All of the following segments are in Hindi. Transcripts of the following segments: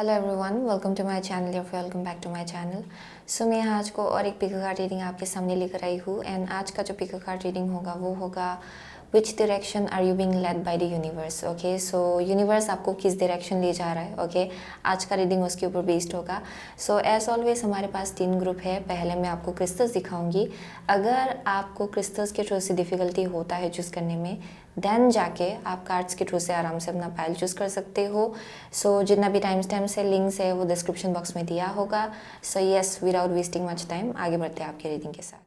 Hello everyone, welcome to my channel या welcome back to my channel. So मैं आज को और एक पिको कार्ड रीडिंग आपके सामने लेकर आई हूँ एंड आज का जो पिको कार्ड रीडिंग होगा वो होगा which direction are you being led by the universe. Okay, so universe आपको किस डायरेक्शन ले जा रहा है। ओके, आज का रीडिंग उसके ऊपर बेस्ड होगा। सो एज ऑलवेज हमारे पास 3 ग्रुप है। पहले मैं आपको क्रिस्टल्स दिखाऊंगी। अगर आपको क्रिस्टल्स के थ्रू से डिफ़िकल्टी होता है चूज़ करने में, देन जाके आप कार्ड्स के थ्रू से आराम से अपना पाइल चूज़ कर सकते हो। सो जितना भी टाइम स्टैम्प्स है, लिंक्स है, वो डिस्क्रिप्शन बॉक्स में दिया होगा। So yes, without wasting much time आगे बढ़ते हैं आपके रीडिंग के साथ।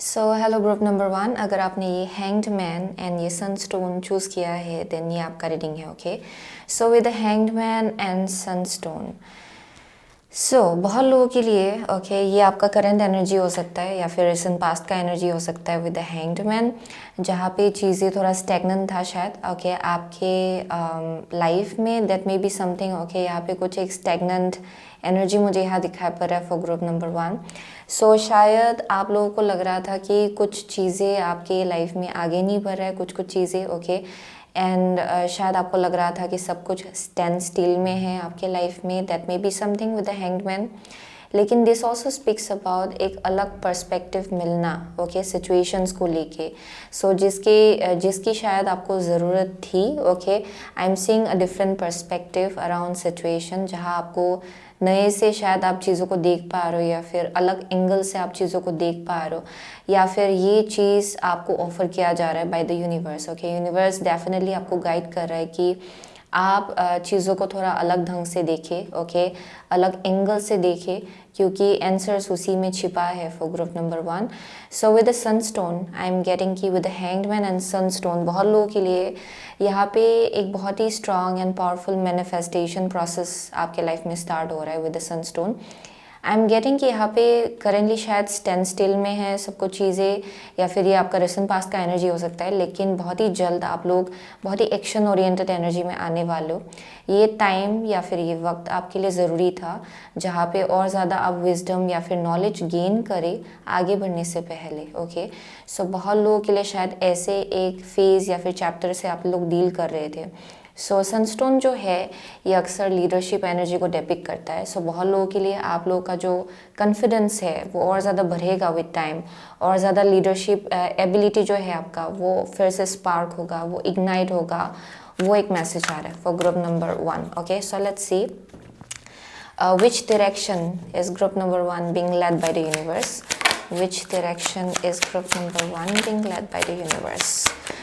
सो हेलो ग्रुप नंबर 1, अगर आपने ये हैंग्ड मैन एंड ये सनस्टोन चूज़ किया है देन ये आपका रीडिंग है। Okay, so with the hanged man and sunstone, so बहुत लोगों के लिए ये आपका करंट एनर्जी हो सकता है या फिर रिसेंट पास्ट का एनर्जी हो सकता है विद द हैंग्ड मैन, जहाँ पे चीज़ें थोड़ा स्टैग्नेंट था शायद। आपके लाइफ में दैट मे बी समथिंग। यहाँ पे कुछ एक स्टैग्नेंट एनर्जी मुझे यहाँ दिखाई पड़ रहा है फॉर ग्रुप नंबर 1। सो शायद आप लोगों को लग रहा था कि कुछ चीज़ें आपके लाइफ में आगे नहीं बढ़ रहा है, कुछ चीज़ें। एंड शायद आपको लग रहा था कि सब कुछ स्टैंड स्टिल में है आपके लाइफ में, that may be something with the hanged man. लेकिन दिस ऑल्सो स्पीक्स अबाउट एक अलग पर्सपेक्टिव मिलना सिचुएशंस को लेके। सो जिसकी शायद आपको ज़रूरत थी। आई am seeing a different perspective around situation, जहाँ आपको नए से शायद आप चीज़ों को देख पा रहे हो या फिर अलग एंगल से आप चीज़ों को देख पा रहे हो, या फिर ये चीज़ आपको ऑफर किया जा रहा है bye the universe. Universe definitely आपको गाइड कर रहा है कि आप चीज़ों को थोड़ा अलग ढंग से देखें। अलग एंगल से देखें, क्योंकि आंसर्स उसी में छिपा है for group number 1। So with the sunstone I am getting की with the hanged man and sunstone, बहुत लोगों के लिए यहाँ पे एक बहुत ही strong and powerful manifestation process आपके लाइफ में स्टार्ट हो रहा है with the sunstone. I am getting कि यहाँ पे करेंटली शायद स्टैंड स्टिल में है सब कुछ चीज़ें, या फिर ये आपका रिसेंट पास्ट का एनर्जी हो सकता है। लेकिन बहुत ही जल्द आप लोग बहुत ही एक्शन ओरिएंटेड एनर्जी में आने वाले हो। ये टाइम या फिर ये वक्त आपके लिए ज़रूरी था, जहाँ पे और ज़्यादा आप विजडम या फिर नॉलेज गेन करें आगे बढ़ने से पहले। सो बहुत लोगों के लिए शायद ऐसे एक फेज़ या फिर चैप्टर से आप लोग डील कर रहे थे। सो सनस्टोन जो है ये अक्सर लीडरशिप एनर्जी को डेपिक्ट करता है। सो बहुत लोगों के लिए आप लोगों का जो कॉन्फिडेंस है वो और ज़्यादा बढ़ेगा विद टाइम, और ज़्यादा लीडरशिप एबिलिटी जो है आपका वो फिर से स्पार्क होगा, वो इग्नाइट होगा। वो एक मैसेज आ रहा है for group number 1। Okay, so let's C which direction is group number 1 being led by the universe. Which direction is group number 1 being led by the universe.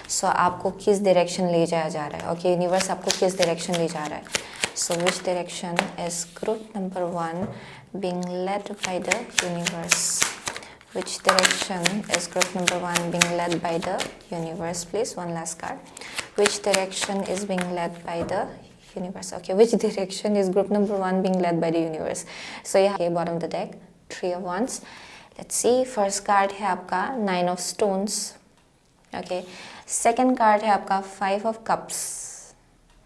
So आपको किस डायरेक्शन ले जाया जा रहा है। यूनिवर्स आपको किस डायरेक्शन ले जा रहा है। So which direction is group number 1 being led by the universe. Which direction is group number 1 being led by the universe? Please, one last card. Which direction is being led by the universe? Which direction is group number 1 being led by the universe? So yeah, bottom of the deck, 3 of wands. Let's see, first card है आपका 9 of stones. सेकंड कार्ड है आपका 5 of cups.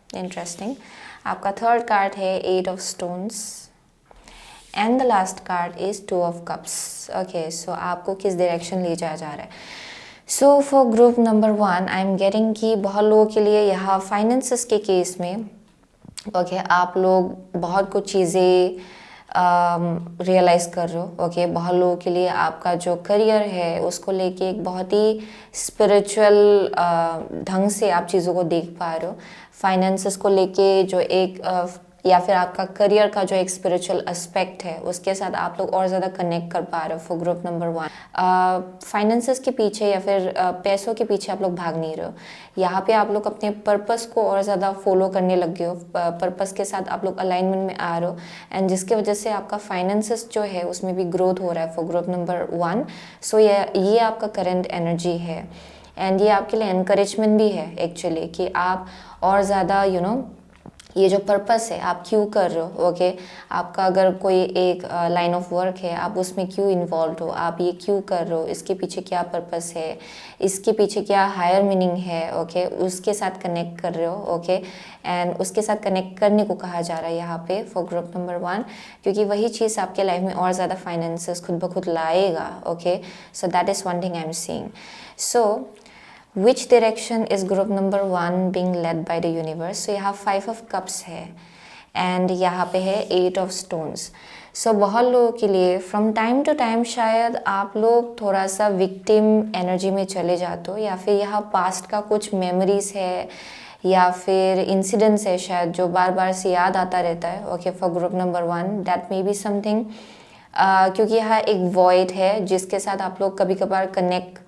इंटरेस्टिंग। आपका थर्ड कार्ड है 8 of stones. And the last card is 2 of cups. सो आपको किस डायरेक्शन ले जाया जा रहा है। So for group number 1 I am getting कि बहुत लोगों के लिए यहाँ फाइनेंसेस के केस में आप लोग बहुत कुछ चीज़ें रियलाइज़ कर रहे हो। बहुत लोगों के लिए आपका जो करियर है उसको लेके एक बहुत ही स्पिरिचुअल ढंग से आप चीज़ों को देख पा रहे हो। फाइनेंसेस को लेके जो एक या फिर आपका करियर का जो एक स्पिरिचुअल एस्पेक्ट है उसके साथ आप लोग और ज़्यादा कनेक्ट कर पा रहे हो फॉर ग्रुप नंबर 1। फाइनेंसेस के पीछे या फिर पैसों के पीछे आप लोग भाग नहीं रहे हो। यहाँ पे आप लोग अपने पर्पस को और ज़्यादा फॉलो करने लग गए हो। पर्पस के साथ आप लोग अलाइनमेंट में आ रहे हो, एंड जिसकी वजह से आपका फाइनेंसेस जो है उसमें भी ग्रोथ हो रहा है फॉर ग्रुप नंबर 1। सो ये आपका करेंट एनर्जी है, एंड ये आपके लिए एनकरेजमेंट भी है एक्चुअली कि आप और ज़्यादा ये जो पर्पस है आप क्यों कर रहे हो, ओके आपका अगर कोई एक लाइन ऑफ वर्क है, आप उसमें क्यों इन्वॉल्व हो, आप ये क्यों कर रहे हो, इसके पीछे क्या पर्पस है, इसके पीछे क्या हायर मीनिंग है, ओके उसके साथ कनेक्ट कर रहे हो, ओके एंड उसके साथ कनेक्ट करने को कहा जा रहा है यहाँ पे फॉर ग्रुप नंबर 1, क्योंकि वही चीज़ आपके लाइफ में और ज़्यादा फाइनेंसेस खुद ब खुद लाएगा, okay so that is one thing I am seeing. So which direction is group number 1 being led by the universe? So यहाँ 5 of cups है एंड यहाँ पे है 8 of stones. सो बहुत लोगों के लिए फ्रॉम टाइम टू टाइम शायद आप लोग थोड़ा सा विक्टिम एनर्जी में चले जाते हो, या फिर यहाँ पास्ट का कुछ मेमोरीज है या फिर इंसिडेंट्स है शायद जो बार बार से याद आता रहता है, okay for group number 1 that may be something, क्योंकि यहाँ एक वॉइड है जिसके साथ आप लोग कभी कभार कनेक्ट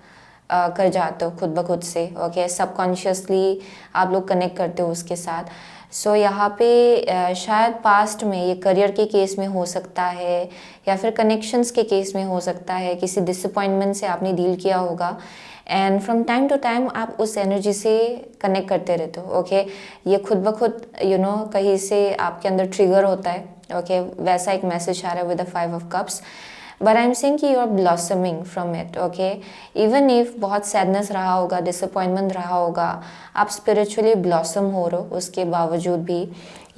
कर जाते हो खुद ब खुद से, ओके सबकॉन्शियसली आप लोग कनेक्ट करते हो उसके साथ. सो यहाँ पे शायद पास्ट में ये करियर के केस में हो सकता है या फिर कनेक्शंस के केस में हो सकता है, किसी डिसअपॉइंटमेंट से आपने डील किया होगा and from time to time आप उस एनर्जी से कनेक्ट करते रहते हो, ओके ये खुद ब खुद कहीं से आपके अंदर ट्रिगर होता है, ओके वैसा एक मैसेज आ रहा है with the 5 of cups. But I am saying कि you are blossoming from it, okay even if बहुत सैडनेस रहा होगा, डिसअपॉइंटमेंट रहा होगा, आप स्पिरिचुअली ब्लॉसम हो रहे हो उसके बावजूद भी.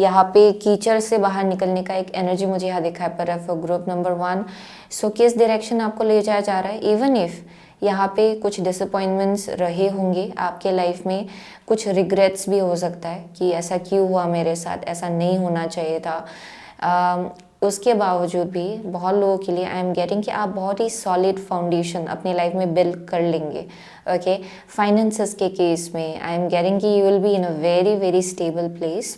यहाँ पे कीचड़ से बाहर निकलने का एक एनर्जी मुझे यहाँ दिखाई पड़ रहा है फॉर ग्रुप नंबर 1. सो किस डायरेक्शन आपको ले जाया जा रहा है, इवन इफ यहाँ पे कुछ डिसअपॉइंटमेंट्स रहे होंगे आपके लाइफ में, कुछ रिग्रेट्स भी हो सकता है कि ऐसा क्यों हुआ मेरे साथ, ऐसा नहीं होना चाहिए था. उसके बावजूद भी बहुत लोगों के लिए आई एम गेटिंग कि आप बहुत ही सॉलिड फाउंडेशन अपनी लाइफ में बिल्ड कर लेंगे, ओके फाइनेंसेस के केस में आई एम गेटिंग कि you will be in a very very stable place.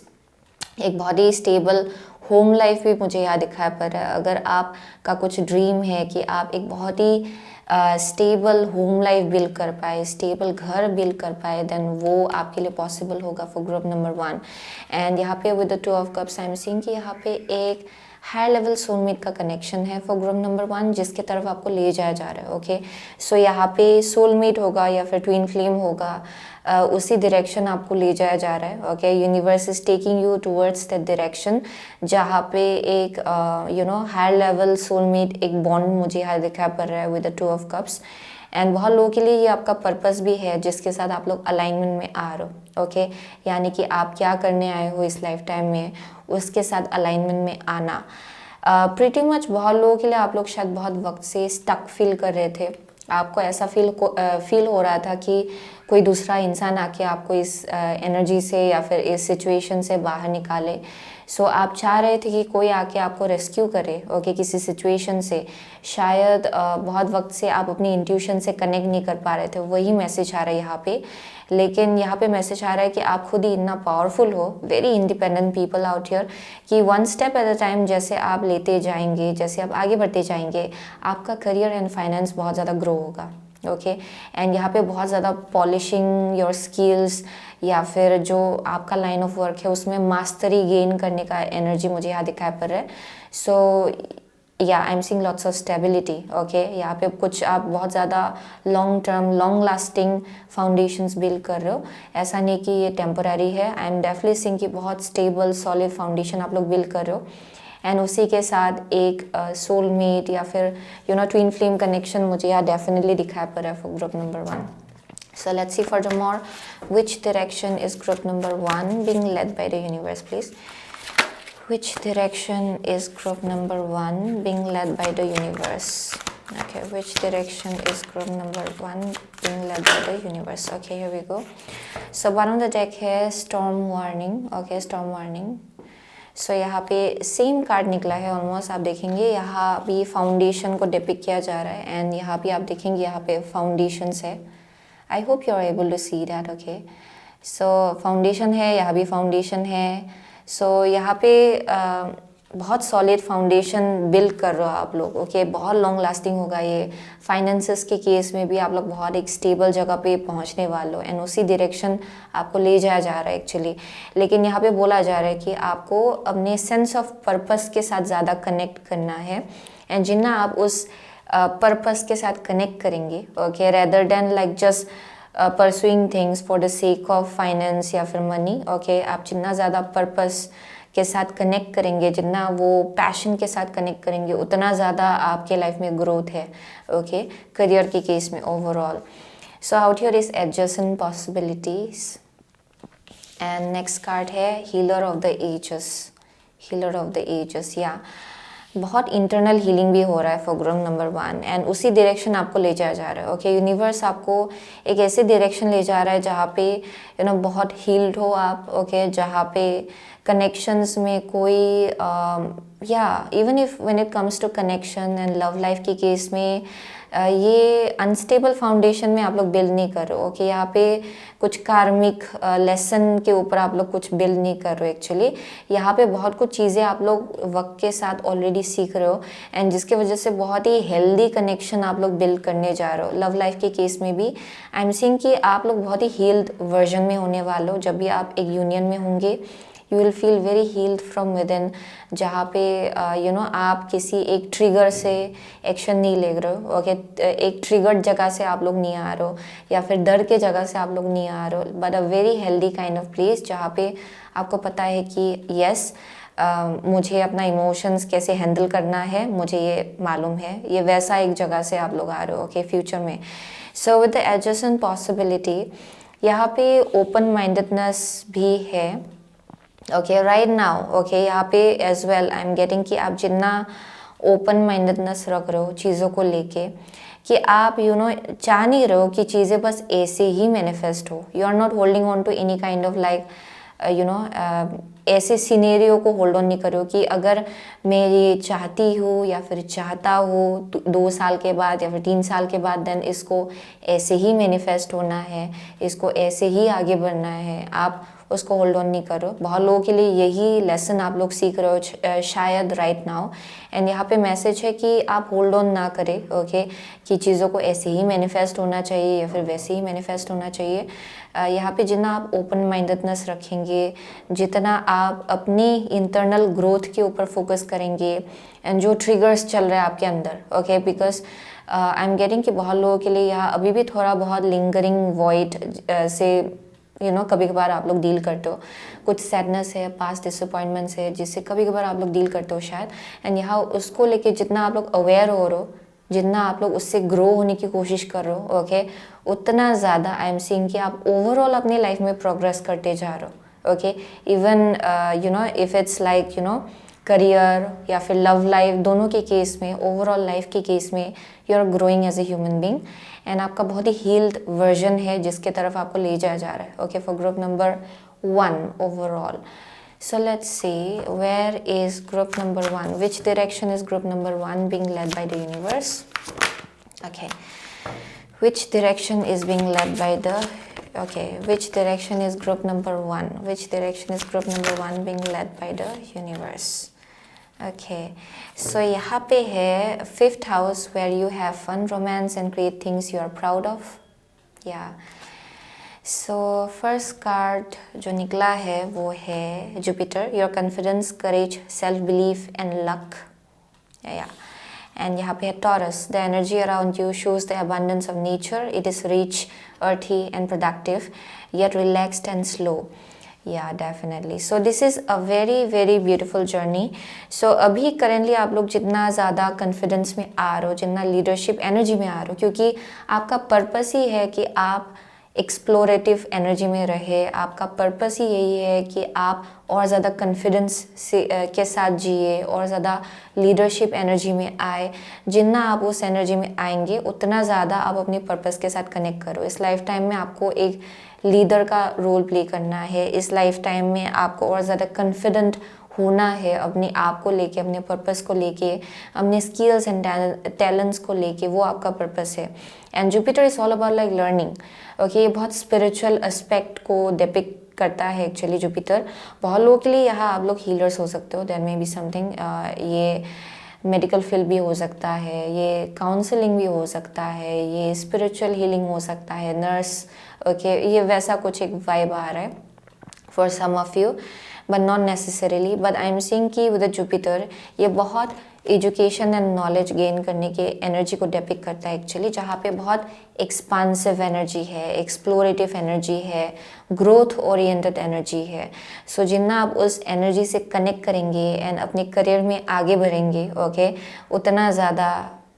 एक बहुत ही स्टेबल होम लाइफ भी मुझे यहाँ दिखाई पड़ रहा है. अगर आपका कुछ ड्रीम है कि आप एक बहुत ही स्टेबल होम लाइफ बिल्ड कर पाए, स्टेबल घर बिल्ड कर पाए, देन वो आपके लिए पॉसिबल होगा फॉर ग्रुप नंबर 1. एंड यहाँ पे with the 2 of cups I am seeing कि यहाँ पे एक हायर लेवल सोलमेट का कनेक्शन है फॉर ग्रुप नंबर 1 जिसके तरफ आपको ले जाया जा रहा है, ओके सो यहाँ पे सोलमेट होगा या फिर ट्विन फ्लेम होगा, उसी डायरेक्शन आपको ले जाया जा रहा है, okay universe is taking you towards that direction जहाँ पे एक हायर लेवल सोलमेट एक बॉन्ड मुझे यहाँ दिखाई पड़ रहा है with the 2 of cups. And बहुत लोगों के लिए ये आपका पर्पस भी है जिसके साथ आप लोग अलाइनमेंट में आ रहे हो, ओके यानी कि आप क्या करने आए हो इस लाइफ टाइम में उसके साथ अलाइनमेंट में आना. प्रीटी मच बहुत लोगों के लिए आप लोग शायद बहुत वक्त से स्टक फील कर रहे थे, आपको ऐसा फील हो रहा था कि कोई दूसरा इंसान आके आपको इस एनर्जी से या फिर इस सिचुएशन से बाहर निकाले. सो आप चाह रहे थे कि कोई आके आपको रेस्क्यू करे, ओके किसी सिचुएशन से. शायद बहुत वक्त से आप अपनी इंट्यूशन से कनेक्ट नहीं कर पा रहे थे, वही मैसेज आ रहा है यहाँ पे. लेकिन यहाँ पे मैसेज आ रहा है कि आप खुद ही इतना पावरफुल हो, very independent people out here, कि one step at a time जैसे आप लेते जाएंगे, जैसे आप आगे बढ़ते जाएंगे, आपका करियर एंड फाइनेंस बहुत ज़्यादा ग्रो होगा, ओके एंड यहाँ पे बहुत ज़्यादा पॉलिशिंग योर स्किल्स या फिर जो आपका लाइन ऑफ वर्क है उसमें मास्टरी गेन करने का एनर्जी मुझे यहाँ दिखाई पड़ रहा है. सो या I am seeing lots of stability, okay यहाँ पे कुछ आप बहुत ज़्यादा long term long lasting foundations build कर रहे हो, ऐसा नहीं कि ये टेम्पोररी है. आई एम डेफिनेटली सीइंग कि बहुत स्टेबल सॉलिड फाउंडेशन आप लोग बिल्ड कर रहे हो एंड उसी के साथ एक सोलमेट या फिर ट्विन फ्लेम कनेक्शन मुझे यहाँ डेफिनेटली दिखाई पड़ रहा है for group number 1. So let's see furthermore which direction is group number 1 being led by the universe, please. Which direction is group number 1 being led by the universe? Okay, which direction is group number 1 being led by the universe? Okay, here we go. So bottom of the deck है storm warning. Okay, storm warning. सो यहाँ पे सेम कार्ड निकला है ऑलमोस्ट. आप देखेंगे यहाँ भी फाउंडेशन को डिपिक्ट किया जा रहा है एंड यहाँ भी आप देखेंगे यहाँ पे फाउंडेशंस है. I hope you are able to see that, okay so foundation है, यहाँ भी फाउंडेशन है. सो यहाँ पे बहुत सॉलिड फाउंडेशन बिल्ड कर रहे हो आप लोग, ओके बहुत लॉन्ग लास्टिंग होगा ये. फाइनेंसेस के केस में भी आप लोग बहुत एक स्टेबल जगह पे पहुंचने वाले हो एंड उसी डायरेक्शन आपको ले जाया जा रहा है एक्चुअली. लेकिन यहाँ पे बोला जा रहा है कि आपको अपने सेंस ऑफ पर्पस के साथ ज़्यादा कनेक्ट करना है एंड जितना आप उस पर्पस के साथ कनेक्ट करेंगे, okay rather than like just pursuing things for the sake of finance या फिर मनी, ओके। आप जितना ज़्यादा पर्पस के साथ कनेक्ट करेंगे, जितना वो पैशन के साथ कनेक्ट करेंगे, उतना ज़्यादा आपके लाइफ में ग्रोथ है, ओके, करियर के केस में overall. So out here is adjustment possibilities. And next card है healer of the ages, healer of the ages. Yeah बहुत इंटरनल हीलिंग भी हो रहा है फॉर ग्रुप नंबर 1 एंड उसी डायरेक्शन आपको ले जाया जा रहा है, ओके। यूनिवर्स आपको एक ऐसे डायरेक्शन ले जा रहा है जहाँ पे बहुत हील्ड हो आप, ओके, जहाँ पे कनेक्शंस में कोई या even if when it comes to connection and love life के केस में ये अनस्टेबल फाउंडेशन में आप लोग बिल्ड नहीं कर रहे हो, ओके। यहाँ पे कुछ कार्मिक लेसन के ऊपर आप लोग कुछ बिल्ड नहीं कर रहे हो एक्चुअली। यहाँ पे बहुत कुछ चीज़ें आप लोग वक्त के साथ ऑलरेडी सीख रहे हो एंड जिसके वजह से बहुत ही हेल्दी कनेक्शन आप लोग बिल्ड करने जा रहे हो। लव लाइफ के केस में भी आई एम सीइंग कि आप लोग बहुत ही हील्ड वर्जन में होने वाले हो। जब भी आप एक यूनियन में होंगे you will feel very healed from within, जहाँ पे आप किसी एक ट्रिगर से एक्शन नहीं ले रहे हो, ओके। एक ट्रिगर्ड जगह से आप लोग नहीं आ रहे हो या फिर डर के जगह से आप लोग नहीं आ रहे हो, but a very healthy kind of place जहाँ पे आपको पता है कि यस मुझे अपना इमोशंस कैसे हैंडल करना है, मुझे ये मालूम है। ये वैसा एक जगह से आप लोग आ रहे हो, ओके, फ्यूचर में। So with the adjacent possibility यहाँ पे ओपन माइंडेडनेस भी है, ओके, राइट नाउ, ओके। यहाँ पे as well I am getting कि आप जितना ओपन माइंडेडनेस रख रहे हो चीज़ों को लेके कि आप चाह नहीं रहे हो कि चीज़ें बस ऐसे ही मैनिफेस्ट हो। You are not holding on to any kind of like ऐसे सिनेरियो को होल्ड ऑन नहीं करो कि अगर मैं ये चाहती हूँ या फिर चाहता हूँ 2 साल के बाद या फिर 3 साल के बाद देन इसको ऐसे ही मैनिफेस्ट होना है, इसको ऐसे ही आगे बढ़ना है। आप उसको होल्ड ऑन नहीं करो। बहुत लोगों के लिए यही लेसन आप लोग सीख रहे हो शायद राइट नाउ एंड यहाँ पे मैसेज है कि आप होल्ड ऑन ना करें, ओके, कि चीज़ों को ऐसे ही मैनिफेस्ट होना चाहिए या फिर वैसे ही मैनिफेस्ट होना चाहिए। यहाँ पे जितना आप ओपन माइंडेडनेस रखेंगे, जितना आप अपनी इंटरनल ग्रोथ के ऊपर फोकस करेंगे एंड जो ट्रिगर्स चल रहे हैं आपके अंदर, okay, because I am getting कि बहुत लोगों के लिए यहाँ अभी भी थोड़ा बहुत लिंगरिंग वॉइड से कभी कभार आप लोग डील करते हो। कुछ सैडनेस है, पास्ट डिसअपॉइंटमेंट्स है जिससे कभी कभार आप लोग डील करते हो शायद एंड यहाँ उसको लेके जितना आप लोग अवेयर हो रहे हो, जितना आप लोग उससे ग्रो होने की कोशिश कर रहे हो, ओके, उतना ज़्यादा आई एम सीइंग कि आप ओवरऑल अपनी लाइफ में प्रोग्रेस करते जा रहे हो, okay. Even if it's like career या फिर लव लाइफ, दोनों के केस में, ओवरऑल लाइफ के केस में you are growing as a human being and आपका बहुत ही हील्ड वर्जन है जिसके तरफ आपको ले जाया जा रहा है, okay, for group number 1 overall. So let's see, where is group number 1? Which direction is group number 1 being led by the universe? Okay. Which direction is being led by the... Okay. Which direction is group number 1? Which direction is group number 1 being led by the universe? Okay. So यहाँ पे है 5th house where you have fun, romance and create things you are proud of. Yeah. So first card जो निकला है वो है Jupiter, your confidence, courage, self belief and luck. Yeah and यहाँ पे है Taurus, the energy around you shows the abundance of nature, it is rich, earthy and productive, yet relaxed and slow. Yeah definitely, so this is a very very beautiful journey. So अभी करेंटली आप लोग जितना ज़्यादा कॉन्फिडेंस में आ रहे हो, जितना लीडरशिप एनर्जी में आ रहे हो, क्योंकि आपका पर्पस ही है कि आप एक्सप्लोरेटिव एनर्जी में रहे। आपका पर्पस ही यही है कि आप और ज़्यादा कॉन्फिडेंस से के साथ जिए और ज़्यादा लीडरशिप एनर्जी में आए। जितना आप उस एनर्जी में आएंगे उतना ज़्यादा आप अपने पर्पस के साथ कनेक्ट करो। इस लाइफ टाइम में आपको एक लीडर का रोल प्ले करना है। इस लाइफ टाइम में आपको और ज़्यादा कॉन्फिडेंट होना है अपने आप को लेके, अपने पर्पस को लेके, अपने स्किल्स एंड टैलेंट्स को लेके, वो आपका पर्पस है। And Jupiter is all about like learning, okay. ये बहुत स्पिरिचुअल एस्पेक्ट को डिपिक्ट करता है एक्चुअली जुपिटर। बहुत लोगों के लिए यहाँ आप लोग हीलर्स हो सकते हो, देयर मे बी समथिंग, ये मेडिकल फील्ड भी हो सकता है, ये काउंसलिंग भी हो सकता है, ये स्पिरिचुअल हीलिंग हो सकता है, नर्स, ओके, ये वैसा कुछ एक वाइब आ रहा है for some of you, but not necessarily. But I am seeing कि विद जुपिटर ये बहुत एजुकेशन एंड नॉलेज गेन करने के एनर्जी को डिपिक्ट करता है एक्चुअली, जहाँ पे बहुत एक्सपांसिव एनर्जी है, एक्सप्लोरेटिव एनर्जी है, ग्रोथ ओरिएंटेड एनर्जी है। सो जितना आप उस एनर्जी से कनेक्ट करेंगे एंड अपने करियर में आगे बढ़ेंगे, ओके, उतना ज़्यादा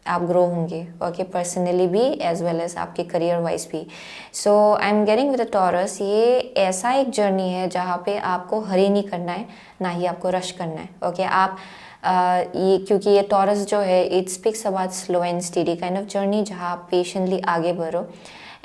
आप ग्रो होंगे, ओके, पर्सनली भी एज वेल एज आपके करियर वाइज भी। So I am getting with Taurus, ये ऐसा एक जर्नी है जहाँ पे आपको हरी नहीं करना है, ना ही आपको रश करना है, ओके। आप ये क्योंकि ये टॉरस जो है it speaks about slow and steady kind of journey, जहाँ आप पेशेंटली आगे बढ़ो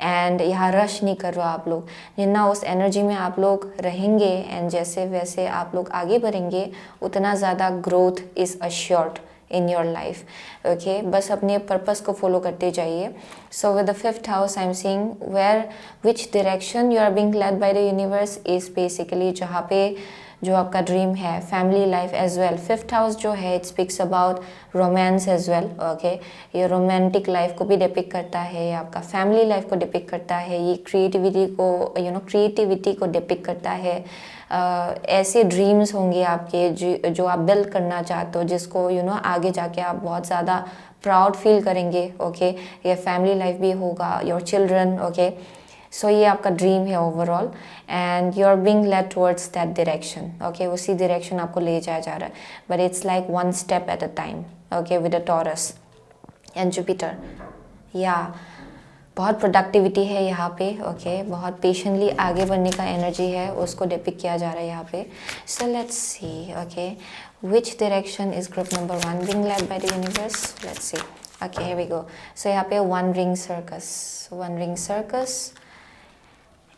एंड यहाँ रश नहीं कर रहे हो आप लोग। जितना उस एनर्जी में आप लोग रहेंगे एंड जैसे वैसे आप लोग आगे बढ़ेंगे, उतना ज़्यादा growth is assured in your life, okay. बस अपने पर्पस को फॉलो करते जाइए। So with the 5th house I am seeing where which direction you are being led by the universe is basically जहाँ पे जो आपका ड्रीम है, family life as well. 5th house जो है it speaks about romance as well, okay. ये रोमांटिक लाइफ को भी डिपिक्ट करता है, आपका फैमिली लाइफ को डिपिक्ट करता है, ये क्रिएटिविटी को क्रिएटिविटी को डिपिक्ट करता है। ऐसे ड्रीम्स होंगे आपके जो आप बिल्ड करना चाहते हो, जिसको आगे जाके आप बहुत ज़्यादा प्राउड फील करेंगे, ओके। ये फैमिली लाइफ भी होगा, योर चिल्ड्रन, ओके। सो ये आपका ड्रीम है overall and you are being led towards that direction, okay. उसी डायरेक्शन आपको ले जाया जा रहा है, but it's like one step at a time, okay, with a Taurus and Jupiter. या बहुत प्रोडक्टिविटी है यहाँ पे, ओके। बहुत पेशेंटली आगे बढ़ने का एनर्जी है, उसको डिपिक्ट किया जा रहा है यहाँ पे। So let's see, okay, which direction is group number 1 being led by the universe. Let's see, okay, here we go. So यहाँ पे वन रिंग सर्कस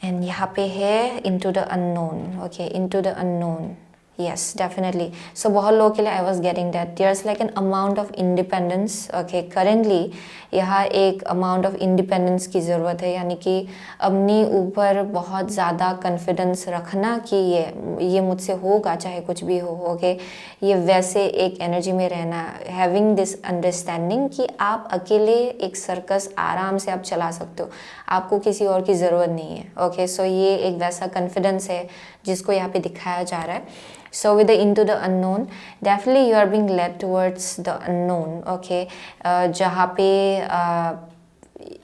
एंड यहाँ पे है into the unknown, okay, into the unknown. Yes, definitely. So बहुत लोगों के लिए I was getting that there is like an amount of independence, okay. Currently यहाँ एक अमाउंट ऑफ इंडिपेंडेंस की ज़रूरत है, यानी कि अपने ऊपर बहुत ज़्यादा कॉन्फिडेंस रखना कि ये मुझसे होगा चाहे कुछ भी हो, ओके। ये वैसे एक एनर्जी में रहना, हैविंग दिस अंडरस्टैंडिंग कि आप अकेले एक सर्कस आराम से आप चला सकते हो, आपको किसी और की ज़रूरत नहीं है, ओके। सो ये एक वैसा कॉन्फिडेंस है जिसको यहाँ पे दिखाया जा रहा है। So with the into the unknown, definitely you are being led towards the unknown, okay. जहाँ पे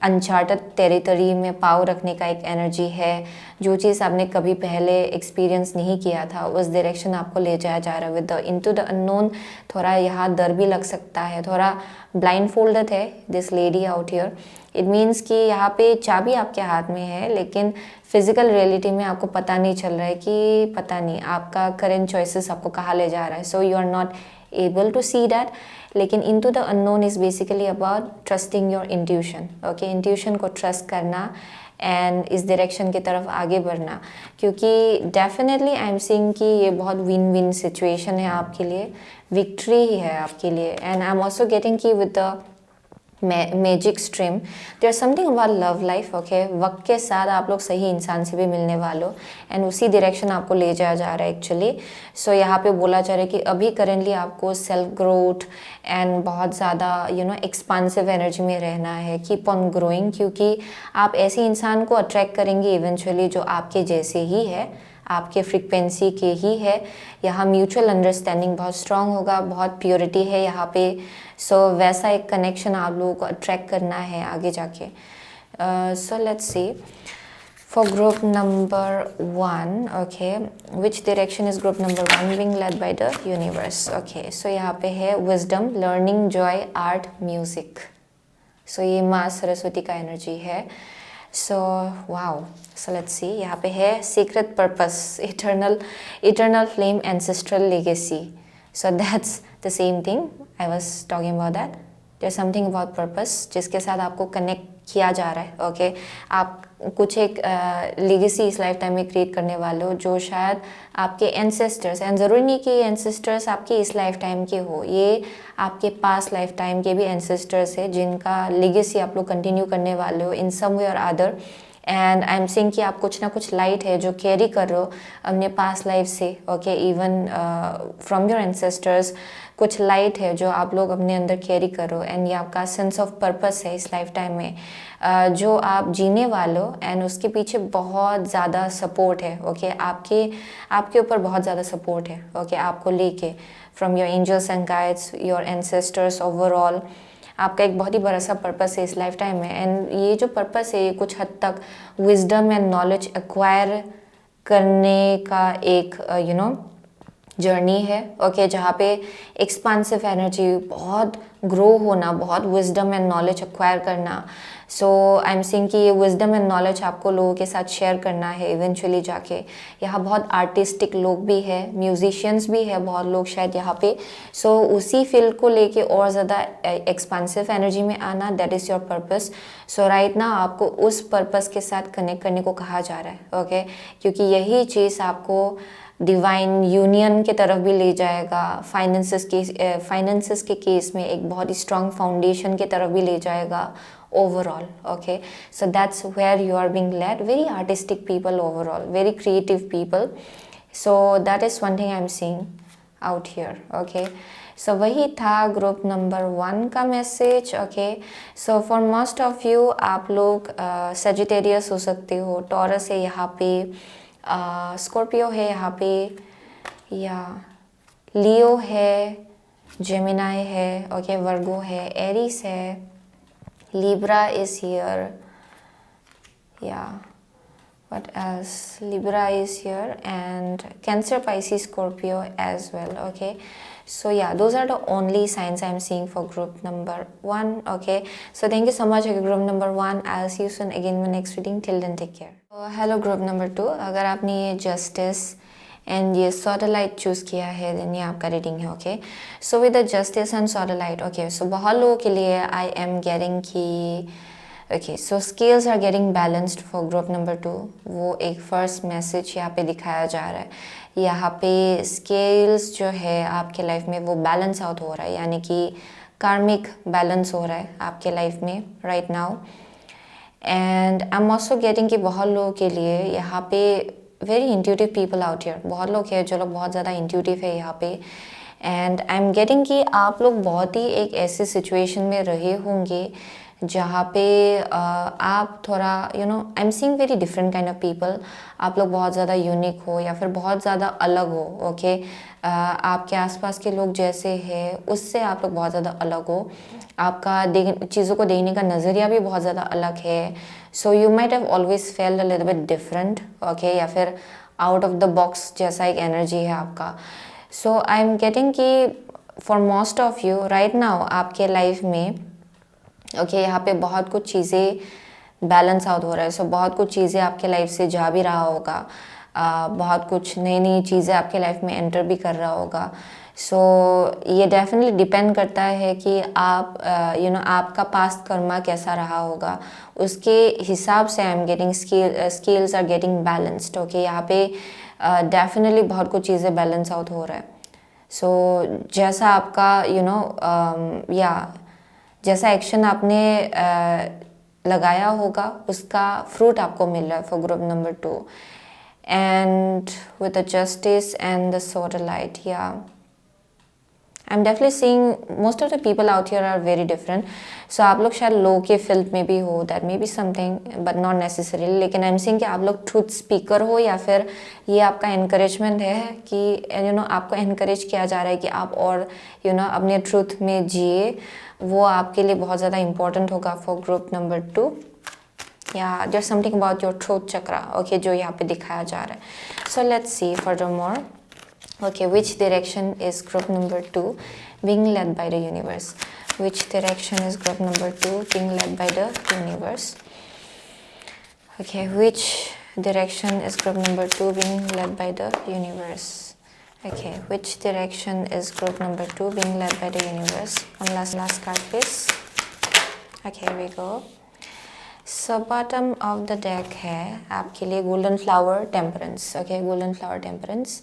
अनचार्टेड टेरिटरी में पाव रखने का एक एनर्जी है, जो चीज़ आपने कभी पहले एक्सपीरियंस नहीं किया था उस डायरेक्शन आपको ले जाया जा रहा है with the into the unknown. थोड़ा यहाँ डर भी लग सकता है, थोड़ा ब्लाइंड फोल्डेड है this lady out here. It means कि यहाँ पे चाबी आपके हाथ में है, लेकिन फिजिकल रियलिटी में आपको पता नहीं चल रहा है कि पता नहीं आपका करेंट चॉइसेस आपको कहाँ ले जा रहा है। So you are not able to see that. लेकिन into the unknown is basically about trusting your intuition, okay. Intuition को ट्रस्ट करना एंड इस डायरेक्शन की तरफ आगे बढ़ना, क्योंकि डेफिनेटली आई एम सीइंग कि ये बहुत विन विन सिचुएशन है आपके लिए, विक्ट्री ही है आपके लिए। And I am also getting की with the magic stream there something about love life, okay. वक्त के साथ आप लोग सही इंसान से भी मिलने वालों एंड उसी डायरेक्शन आपको ले जाया जा रहा है एक्चुअली। सो यहाँ पे बोला जा रहा है कि अभी करेंटली आपको सेल्फ ग्रोथ एंड बहुत ज़्यादा एक्सपांसिव एनर्जी में रहना है, कीप ऑन ग्रोइंग, क्योंकि आप ऐसे इंसान को अट्रैक्ट करेंगे इवेंचुअली जो आपके जैसे ही है, आपके फ्रीक्वेंसी के ही है। यहाँ म्यूचुअल अंडरस्टैंडिंग बहुत स्ट्रांग होगा, बहुत प्योरिटी है यहाँ पे। सो वैसा एक कनेक्शन आप लोगों को अट्रैक्ट करना है आगे जाके। So let's see for group number 1, okay, which direction is group number 1 being led by the universe, okay. So यहाँ पे है wisdom, learning, joy, art, music. So ये माँ सरस्वती का एनर्जी है। सो वाओ, सो लेट्स सी, यहाँ पे है secret purpose, eternal flame, ancestral legacy. So that's the same thing I was talking about that. There something about purpose जिसके साथ आपको कनेक्ट किया जा रहा है, ओके। आप कुछ एक लेगेसी इस लाइफ टाइम में क्रिएट करने वाले हो, जो शायद आपके एंसेस्टर्स, एंड ज़रूरी नहीं कि एंसेस्टर्स आपके इस लाइफ टाइम के हो, ये आपके पास लाइफ टाइम के भी एंसेस्टर्स है जिनका लेगेसी आप लोग कंटिन्यू करने वाले हो इन some way or other. And I am seeing कि आप कुछ ना कुछ लाइट है जो कैरी कर रहे हो अपने पास लाइफ से, okay, even from your ancestors. कुछ लाइट है जो आप लोग अपने अंदर कैरी करो, एंड ये आपका सेंस ऑफ पर्पस है इस लाइफ टाइम में जो आप जीने वाले हो, एंड उसके पीछे बहुत ज़्यादा सपोर्ट है। ओके, आपके ऊपर बहुत ज़्यादा सपोर्ट है। ओके, आपको लेके from your angels and guides, your ancestors, overall आपका एक बहुत ही बड़ा सा पर्पस है इस लाइफ टाइम में। एंड ये जो पर्पस है ये कुछ हद तक विजडम एंड नॉलेज एक्वायर करने का एक जर्नी है। ओके, जहाँ पे एक्सपांसिव एनर्जी, बहुत ग्रो होना, बहुत विजडम एंड नॉलेज एक्वायर करना। सो आई एम सीइंग कि ये विजडम एंड नॉलेज आपको लोगों के साथ शेयर करना है इवेंचुअली जाके। यहाँ बहुत आर्टिस्टिक लोग भी है, म्यूजिशियंस भी है बहुत लोग शायद यहाँ पे। सो उसी फील्ड को लेके और ज़्यादा एक्सपांसिव एनर्जी में आना, that is your purpose. So right ना आपको उस पर्पस के साथ कनेक्ट करने को कहा जा रहा है। ओके, क्योंकि यही चीज़ आपको डिवाइन यूनियन के तरफ भी ले जाएगा, फाइनेंसेस के केस में एक बहुत ही स्ट्रॉन्ग फाउंडेशन के तरफ भी ले जाएगा overall. Okay, so that's where you are being led. Very artistic people overall, very creative people. So that is one thing I'm seeing out here. Okay, so वही था ग्रुप नंबर 1 का message. Okay, so for most of you आप लोग सेजिटेरियस हो सकते हो, टॉरस है यहाँ पे, स्कॉर्पियो है यहाँ पे, या लियो है, जेमिनाई है, ओके, वर्गो है, एरीस है, Libra is here. Yeah, what else? Libra is here, and Cancer, Pisces, Scorpio as well. Okay, so yeah, those are the only signs I'm seeing for group number 1. Okay, so thank you so much for group number 1. I'll see you soon again in my next reading. Till then, take care. So, hello group number 2. अगर आपने ये जस्टिस एंड ये सॉटलाइट चूज़ किया है देन ये आपका रीडिंग है। Okay, so with the justice and spotlight, okay, so बहुत लोगों के लिए आई एम गेटिंग की okay, so scales are getting balanced for group number 2। वो एक फर्स्ट मैसेज यहाँ पे दिखाया जा रहा है। यहाँ पे स्केल्स जो है आपके लाइफ में वो बैलेंस आउट हो रहा है, यानी कि कार्मिक बैलेंस हो रहा है आपके लाइफ में right now. And I am also getting कि बहुत लोगों के लिए यहाँ पे very intuitive people out here, बहुत लोग हैं जो लोग बहुत ज़्यादा इंट्यूटिव है यहाँ पे। एंड आई एम गेटिंग कि आप लोग बहुत ही एक ऐसे सिचुएशन में रहे होंगे जहाँ पे आप थोड़ा आई am seeing very different kind of people. आप लोग बहुत ज़्यादा यूनिक हो या फिर बहुत ज़्यादा अलग हो। ओके, आपके आसपास के लोग जैसे हैं उससे आप लोग बहुत ज़्यादा अलग हो। आपका चीज़ों को देखने का नज़रिया भी बहुत ज़्यादा अलग है। So you might have always felt a little bit different. Okay, या फिर आउट ऑफ द बॉक्स जैसा एक एनर्जी है आपका। सो आई एम गेटिंग कि for most of you right now आपके लाइफ में ओके यहाँ पे बहुत कुछ चीज़ें बैलेंस आउट हो रहा है। सो बहुत कुछ चीज़ें आपके लाइफ से जा भी रहा होगा, बहुत कुछ नई नई चीज़ें आपके लाइफ में एंटर भी कर रहा होगा। सो ये डेफिनेटली डिपेंड करता है कि आप आपका पास्ट कर्मा कैसा रहा होगा, उसके हिसाब से I am getting scales are getting balanced. Okay, यहाँ पे डेफिनेटली बहुत कुछ चीज़ें बैलेंस आउट हो रहा है। सो जैसा आपका जैसा एक्शन आपने लगाया होगा उसका फ्रूट आपको मिल रहा है for group number 2। And with the justice and the starlight, yeah I am definitely seeing most of the people out here are very different. So आप लोग शायद लो के फील्ड में भी हो, that may be something but not necessarily, लेकिन आई एम सीइंग कि आप लोग ट्रूथ स्पीकर हो या फिर ये आपका इनकरेजमेंट है कि आपको इनकरेज किया जा रहा है कि आप और अपने ट्रूथ में जिए। वो आपके लिए बहुत ज़्यादा इंपॉर्टेंट होगा फॉर ग्रुप नंबर 2। या there something about your truth chakra, okay, जो यहाँ पे दिखाया जा रहा है। So let's see furthermore, okay, which direction is group number 2 being led by the universe? Which direction is group number 2 being led by the universe? Okay, which direction is group number 2 being led by the universe? Okay, which direction is group number 2 being led by the universe? One last card please. Okay, here we go. So bottom of the deck है आपके लिए golden flower temperance. Okay, golden flower temperance.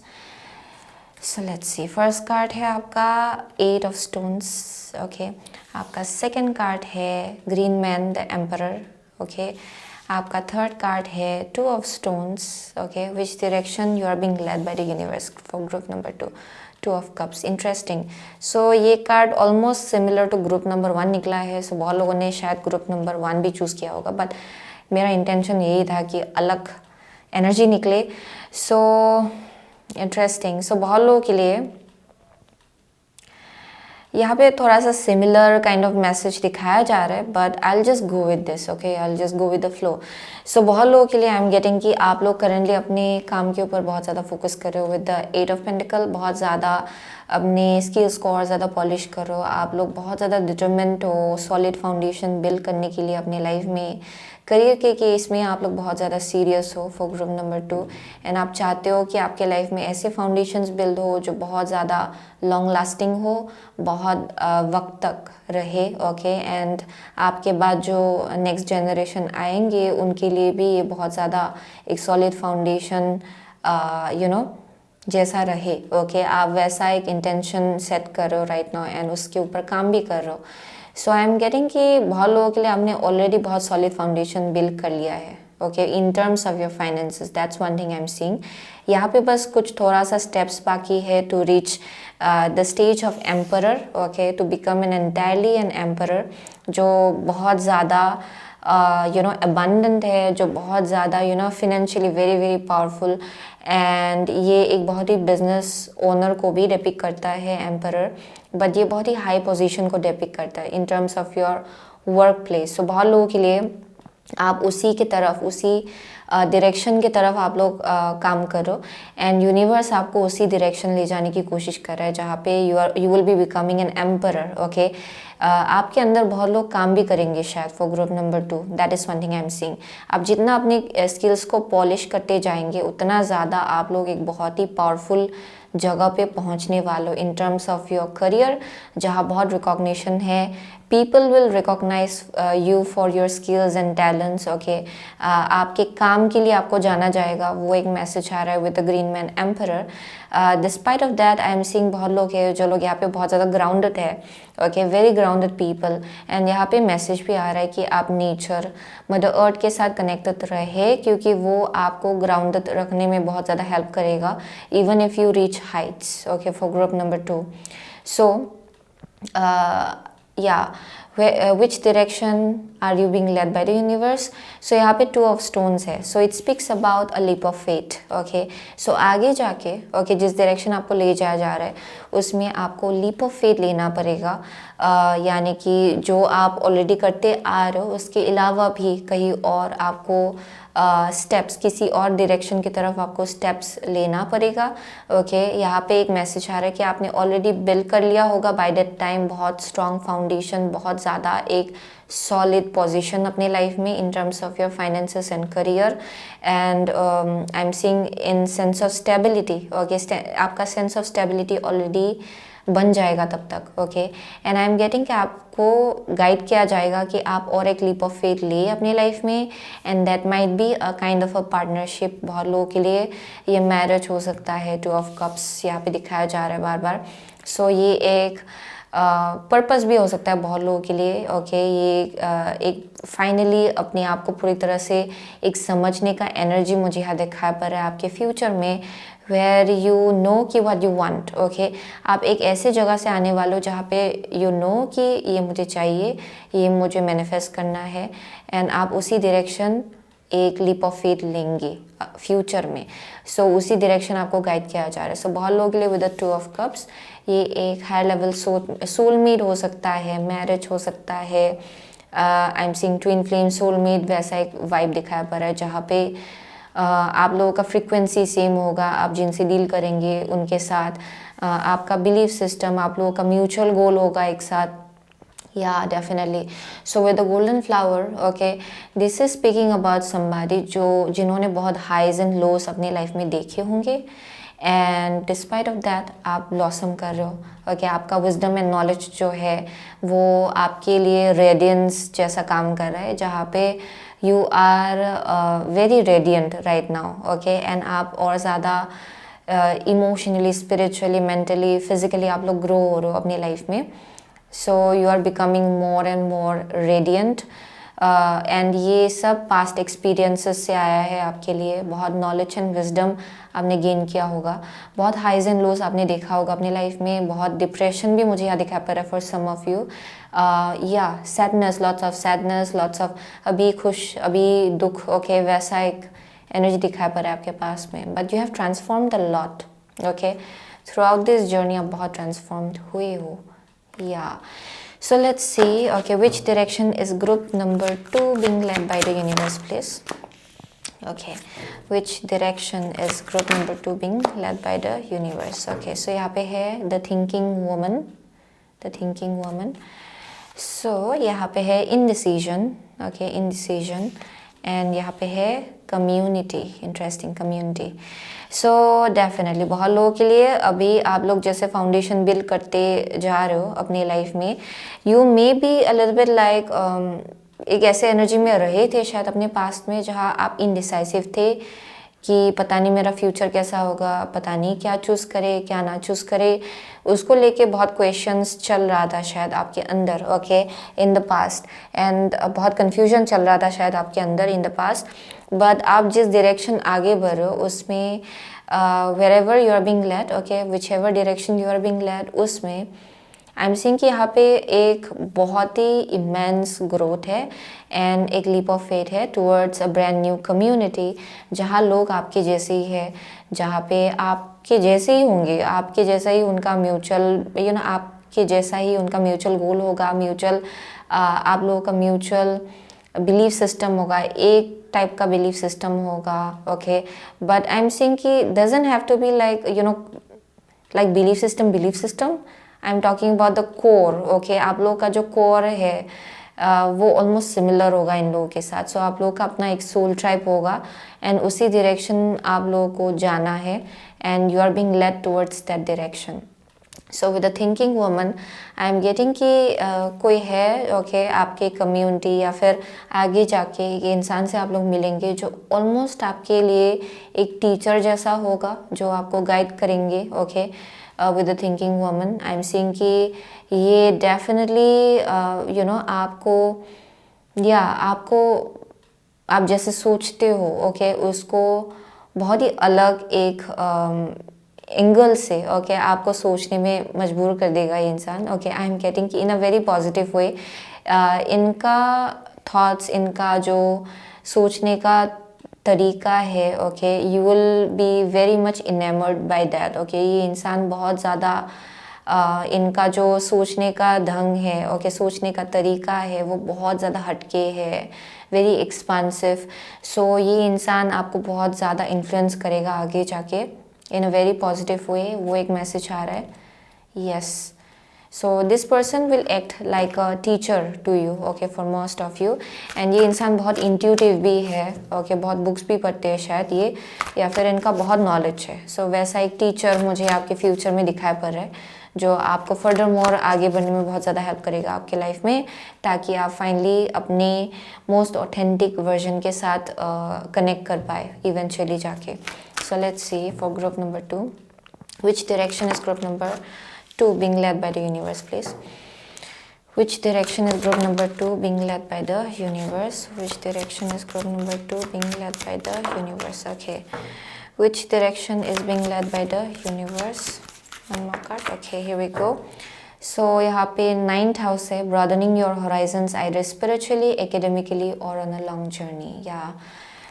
So let's see, first card है आपका 8 of stones। ओके, आपका सेकंड कार्ड है green man the emperor. Okay, आपका थर्ड कार्ड है two of stones, okay, which direction you are being led by the universe for group number 2, two of cups, interesting. So ये card almost similar to group number 1 निकला है। सो बहुत लोगों ने शायद ग्रुप नंबर 1 भी चूज़ किया होगा, बट मेरा इंटेंशन यही था कि अलग एनर्जी निकले। So interesting. सो बहुत लोगों के लिए यहाँ पे थोड़ा सा सिमिलर काइंड ऑफ मैसेज दिखाया जा रहा है, but I will just go with this, okay, I will just go with the flow. So बहुत लोगों के लिए आई एम गेटिंग कि आप लोग करेंटली अपने काम के ऊपर बहुत ज़्यादा फोकस कर रहे हो विद द 8 ऑफ पेंटिकल, बहुत ज़्यादा अपने स्किल्स को और ज़्यादा पॉलिश करो। आप लोग बहुत ज़्यादा डिटरमिन्ड हो सॉलिड फाउंडेशन बिल्ड करने के लिए अपने लाइफ में। करियर के केस में आप लोग बहुत ज़्यादा सीरियस हो फॉर ग्रुप नंबर 2, एंड आप चाहते हो कि आपके लाइफ में ऐसे फाउंडेशंस बिल्ड हो जो बहुत ज़्यादा लॉन्ग लास्टिंग हो, बहुत वक्त तक रहे, ओके, एंड आपके बाद जो नेक्स्ट जनरेशन आएंगे उनके लिए भी ये बहुत ज़्यादा एक सॉलिड फाउंडेशन जैसा रहे, ओके। आप वैसा एक इंटेंशन सेट कर रहे हो राइट नाउ, एंड उसके ऊपर काम भी कर रहे हो। सो आई एम गेटिंग कि बहुत लोगों के लिए आपने ऑलरेडी बहुत सॉलिड फाउंडेशन बिल्ड कर लिया है, okay, in terms of your finances. That's one thing I am seeing. यहाँ पे बस कुछ थोड़ा सा स्टेप्स बाकी है to reach the stage of emperor, okay, to become an entirely an emperor, जो बहुत ज़्यादा अबंडेंट है, जो बहुत ज़्यादा financially very very powerful, and ये एक बहुत ही बिजनेस ओनर को भी डिपिक्ट करता है एम्परर, बट ये बहुत ही हाई पोजीशन को डिपिक्ट करता है in terms of your work place. So बहुत लोगों के लिए आप उसी की तरफ, उसी डायरेक्शन की तरफ आप लोग काम करो, एंड यूनिवर्स आपको उसी डायरेक्शन ले जाने की कोशिश कर रहा है जहाँ पे you will be becoming an emperor, okay. आपके अंदर बहुत लोग काम भी करेंगे शायद for group number 2, that is one thing I am seeing. आप जितना अपनी स्किल्स को पॉलिश करते जाएंगे उतना ज़्यादा आप लोग एक बहुत ही पावरफुल जगह पे पहुंचने वालों in terms of your career, जहाँ बहुत रिकॉग्निशन है। People will recognise you for your skills and talents, okay. आपके काम के लिए आपको जाना जाएगा, वो एक मैसेज आ रहा है with the green man emperor. Despite of that I am seeing बहुत लोग हैं जो लोग यहाँ पे बहुत ज़्यादा ग्राउंडेड है, okay, very grounded people, and यहाँ पे मैसेज भी आ रहा है कि आप नेचर, मदर अर्थ के साथ कनेक्टेड रहे, क्योंकि वो आपको ग्राउंडेड रखने में बहुत ज़्यादा हेल्प करेगा even if you reach Heights, okay, for group number 2। So which direction are you being led by the universe? So यहाँ पे 2 of stones है, so it speaks about a leap of faith, okay. So आगे जाके, okay, जिस डायरेक्शन आपको ले जाया जा रहा है उसमें आपको leap of faith लेना पड़ेगा, यानी कि जो आप ऑलरेडी करते आ रहे हो उसके अलावा भी कहीं और आपको स्टेप्स, किसी और डायरेक्शन की तरफ आपको स्टेप्स लेना पड़ेगा, ओके। यहाँ पे एक मैसेज आ रहा है कि आपने ऑलरेडी बिल्ड कर लिया होगा बाय दैट टाइम बहुत स्ट्रॉन्ग फाउंडेशन, बहुत ज़्यादा एक सॉलिड पोजीशन अपने लाइफ में इन terms of your finances and career, and I am seeing in sense of stability, okay. आपका सेंस ऑफ स्टेबिलिटी ऑलरेडी बन जाएगा तब तक, okay. And I am getting कि आपको गाइड किया जाएगा कि आप और एक लीप ऑफ फेथ ले अपनी लाइफ में, and that might be a kind of a partnership. बहुत लोगों के लिए ये मैरिज हो सकता है, 2 ऑफ कप्स यहाँ पे दिखाया जा रहा है बार बार। सो ये एक पर्पस भी हो सकता है बहुत लोगों के लिए, ओके। ये एक फाइनली अपने आप को पूरी तरह से एक समझने का एनर्जी मुझे यहाँ दिखाया पड़ रहा है आपके फ्यूचर में, वेयर यू नो कि व्हाट यू वांट, ओके। आप एक ऐसे जगह से आने वाले हो जहाँ पे यू नो कि ये मुझे चाहिए, ये मुझे मैनिफेस्ट करना है, एंड आप उसी डायरेक्शन एक लीप ऑफ फेथ लेंगे फ्यूचर में। सो उसी डायरेक्शन आपको गाइड किया जा रहा है। सो बहुत लोगों के लिए विद द 2 ऑफ कप्स ये एक हाई लेवल सोलमेट हो सकता है, मैरिज हो सकता है, I am seeing twin flame soulmate, वैसा एक वाइब दिखाया पड़ रहा है जहाँ पे आप लोगों का फ्रीक्वेंसी सेम होगा, आप जिनसे डील करेंगे उनके साथ आपका बिलीफ सिस्टम, आप लोगों का म्यूचुअल गोल होगा एक साथ। Yeah, definitely. So with the golden flower, okay, this is speaking about somebody जिन्होंने बहुत highs and lows अपनी लाइफ में देखे होंगे, and despite of that आप blossom कर रहे हो, okay, आपका wisdom and knowledge जो है वो आपके लिए radiance जैसा काम कर रहा है, जहाँ पे you are very radiant right now, okay, and आप और ज़्यादा इमोशनली, स्पिरिचुअली, मेंटली, फिजिकली आप लोग ग्रो हो रहे हो अपनी लाइफ में। So you are becoming more and more radiant, and ये सब पास्ट एक्सपीरियंसेस से आया है आपके लिए। बहुत नॉलेज एंड विजडम आपने गेन किया होगा, बहुत हाइज एंड लोज आपने देखा होगा अपनी लाइफ में, बहुत डिप्रेशन भी मुझे यहाँ दिखा पड़ रहा है फॉर सम ऑफ यू। या sadness, lots of sadness, lots of अभी खुश अभी दुख, ओके वैसा एक एनर्जी दिखाई पड़ रहा है आपके पास में। But you have transformed a lot, okay through out this journey आप बहुत ट्रांसफॉर्म्ड हुए हो। या so let's see, okay, which direction is group number 2 being led by the universe, please? Okay, which direction is group number 2 being led by the universe? Okay, so यहाँ पे है the thinking woman, the thinking woman. So यहाँ पे है indecision, okay, indecision, and यहाँ पे है community, interesting community. So definitely बहुत लोगों के लिए अभी आप लोग जैसे फाउंडेशन बिल्ड करते जा रहे हो अपनी लाइफ में, you may be a little bit like एक ऐसे एनर्जी में रहे थे शायद अपने पास्ट में जहाँ आप इनडिसाइसिव थे कि पता नहीं मेरा फ्यूचर कैसा होगा, पता नहीं क्या चूज़ करे क्या ना चूज़ करे, उसको लेके बहुत क्वेश्चंस चल रहा था शायद आपके अंदर, okay in the past, and बहुत कन्फ्यूजन चल रहा था शायद आपके अंदर इन द पास्ट। बट आप जिस डायरेक्शन आगे बढ़ रहे हो उसमें wherever you are being led, okay, whichever direction you are being led, उसमें आई एम सीइंग कि यहाँ पे एक बहुत ही इमेंस ग्रोथ है एंड एक लीप ऑफ फेथ है towards a brand new community, जहाँ लोग आपके जैसे ही है, जहाँ पे आपके जैसे ही होंगे, आपके जैसा ही उनका म्यूचुअल आपके जैसा ही उनका म्यूचुअल गोल होगा, म्यूचुअल आप लोगों का म्यूचुअल बिलीफ सिस्टम होगा, एक टाइप का बिलीफ सिस्टम होगा, okay. But I am seeing कि doesn't have to be like like belief system, I am talking about the core, okay. आप लोगों का जो कोर है वो ऑलमोस्ट सिमिलर होगा इन लोगों के साथ। सो आप लोगों का अपना एक सोल ट्राइब होगा एंड उसी डायरेक्शन आप लोगों को जाना है and you are being led towards that direction. So with the thinking woman I am getting कि कोई है, ओके, आपके कम्युनिटी या फिर आगे जाके ये इंसान से आप लोग मिलेंगे जो ऑलमोस्ट आपके लिए एक टीचर जैसा होगा, जो आपको गाइड करेंगे, okay. With the thinking woman I am seeing कि ये डेफिनेटली आपको या आपको आप जैसे सोचते हो, ओके, उसको बहुत ही अलग एक एंगल से, ओके, आपको सोचने में मजबूर कर देगा ये इंसान, ओके। आई एम गेटिंग कि इन अ वेरी पॉजिटिव वे इनका थॉट्स, इनका जो सोचने का तरीका है, okay, you will be very much enamoured by that, okay. ये इंसान बहुत ज़्यादा इनका जो सोचने का ढंग है, ओके, सोचने का तरीका है वो बहुत ज़्यादा हटके है, वेरी एक्सपांसिव। सो ये इंसान आपको बहुत ज़्यादा इन्फ्लुएंस करेगा आगे जाके इन अ वेरी पॉजिटिव वे, वो एक मैसेज आ रहा है, yes. So this person will act like a teacher to you, okay, for most of you. And ये इंसान बहुत इंट्यूटिव भी है, ओके, बहुत बुक्स भी पढ़ते हैं शायद ये, या फिर इनका बहुत नॉलेज है। सो वैसा एक टीचर मुझे आपके फ्यूचर में दिखाई पड़ रहा है जो आपको फर्दर मोर आगे बढ़ने में बहुत ज़्यादा हेल्प करेगा आपके लाइफ में, ताकि आप फाइनली अपने मोस्ट ऑथेंटिक वर्जन के साथ कनेक्ट कर पाए इवेंचुअली जाके। So let's see for group number 2, which direction is group number 2 being led by the universe, please? Which direction is group number 2 being led by the universe? Which direction is group number 2 being led by the universe? Okay, which direction is being led by the universe? One more card. Okay, here we go. So यहाँ पे 9th house है, broadening your horizons either spiritually, academically or on a long journey. Yeah,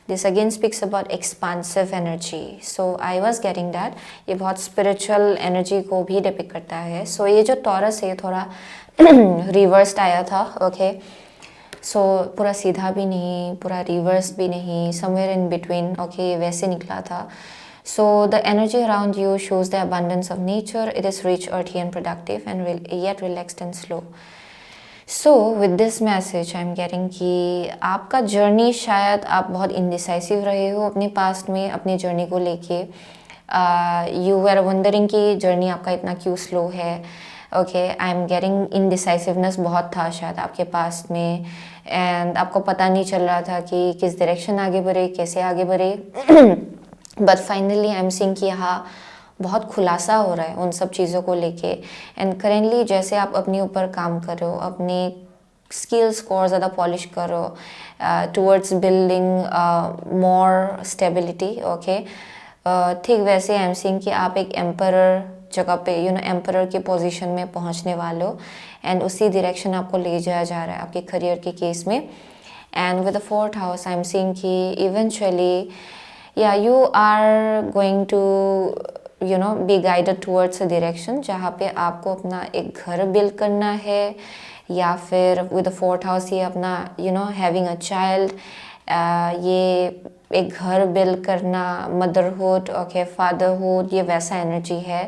this again speaks about expansive energy. So I was getting that ये बहुत spiritual energy को भी depict करता है। So ये जो टॉरस है थोड़ा reversed आया था, okay. So पूरा सीधा भी नहीं, पूरा reverse भी नहीं, somewhere in between, okay, ये वैसे निकला था। So the energy around you shows the abundance of nature. It is rich, earthy and productive and yet relaxed and slow. So with this message I'm getting कि आपका जर्नी, शायद आप बहुत इंडिसाइसिव रहे हो अपने पास्ट में अपनी जर्नी को लेके, यू आर वंडरिंग कि जर्नी आपका इतना क्यों स्लो है, okay. I am getting indecisiveness बहुत था शायद आपके पास्ट में, एंड आपको पता नहीं चल रहा था कि किस डायरेक्शन आगे बढ़े, कैसे आगे बढ़े। But finally I am seeing कि यहाँ बहुत खुलासा हो रहा है उन सब चीज़ों को लेके, एंड करेंटली जैसे आप अपने ऊपर काम कर रहे हो, अपने स्किल्स को और ज़्यादा पॉलिश करो towards building more stability, okay. ठीक वैसे आई एम सीइंग कि आप एक एम्परर जगह पे एम्परर के पोजीशन में पहुंचने वाले हो, एंड उसी डायरेक्शन आपको ले जाया जा रहा है आपके करियर के केस में। And with the 4th house I am seeing कि इवेंचुअली या you are going to be guided towards a direction जहाँ पे आपको अपना एक घर बिल्ड करना है, या फिर विद द 4th हाउस ये अपना हैविंग अ चाइल्ड, ये एक घर बिल्ड करना, मदरहुड, ओके, फादरहुड, ये वैसा एनर्जी है,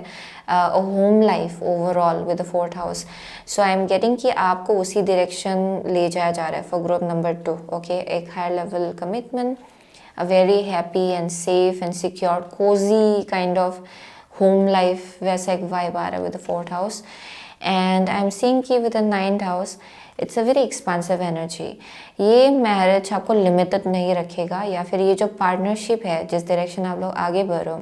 home life overall with the 4th house. So I am getting कि आपको उसी डायरेक्शन ले जाया जा रहा है फॉर ग्रुप नंबर 2, ओके। एक higher level commitment, a very happy and safe and secure cozy kind of home life, वैसा एक vibe आ रहा है with the 4th house। and I'm seeing कि with the 9th house it's a very expansive energy। ये मैरिज आपको लिमिटेड नहीं रखेगा, या फिर ये जो पार्टनरशिप है जिस डायरेक्शन आप लोग आगे बढ़ो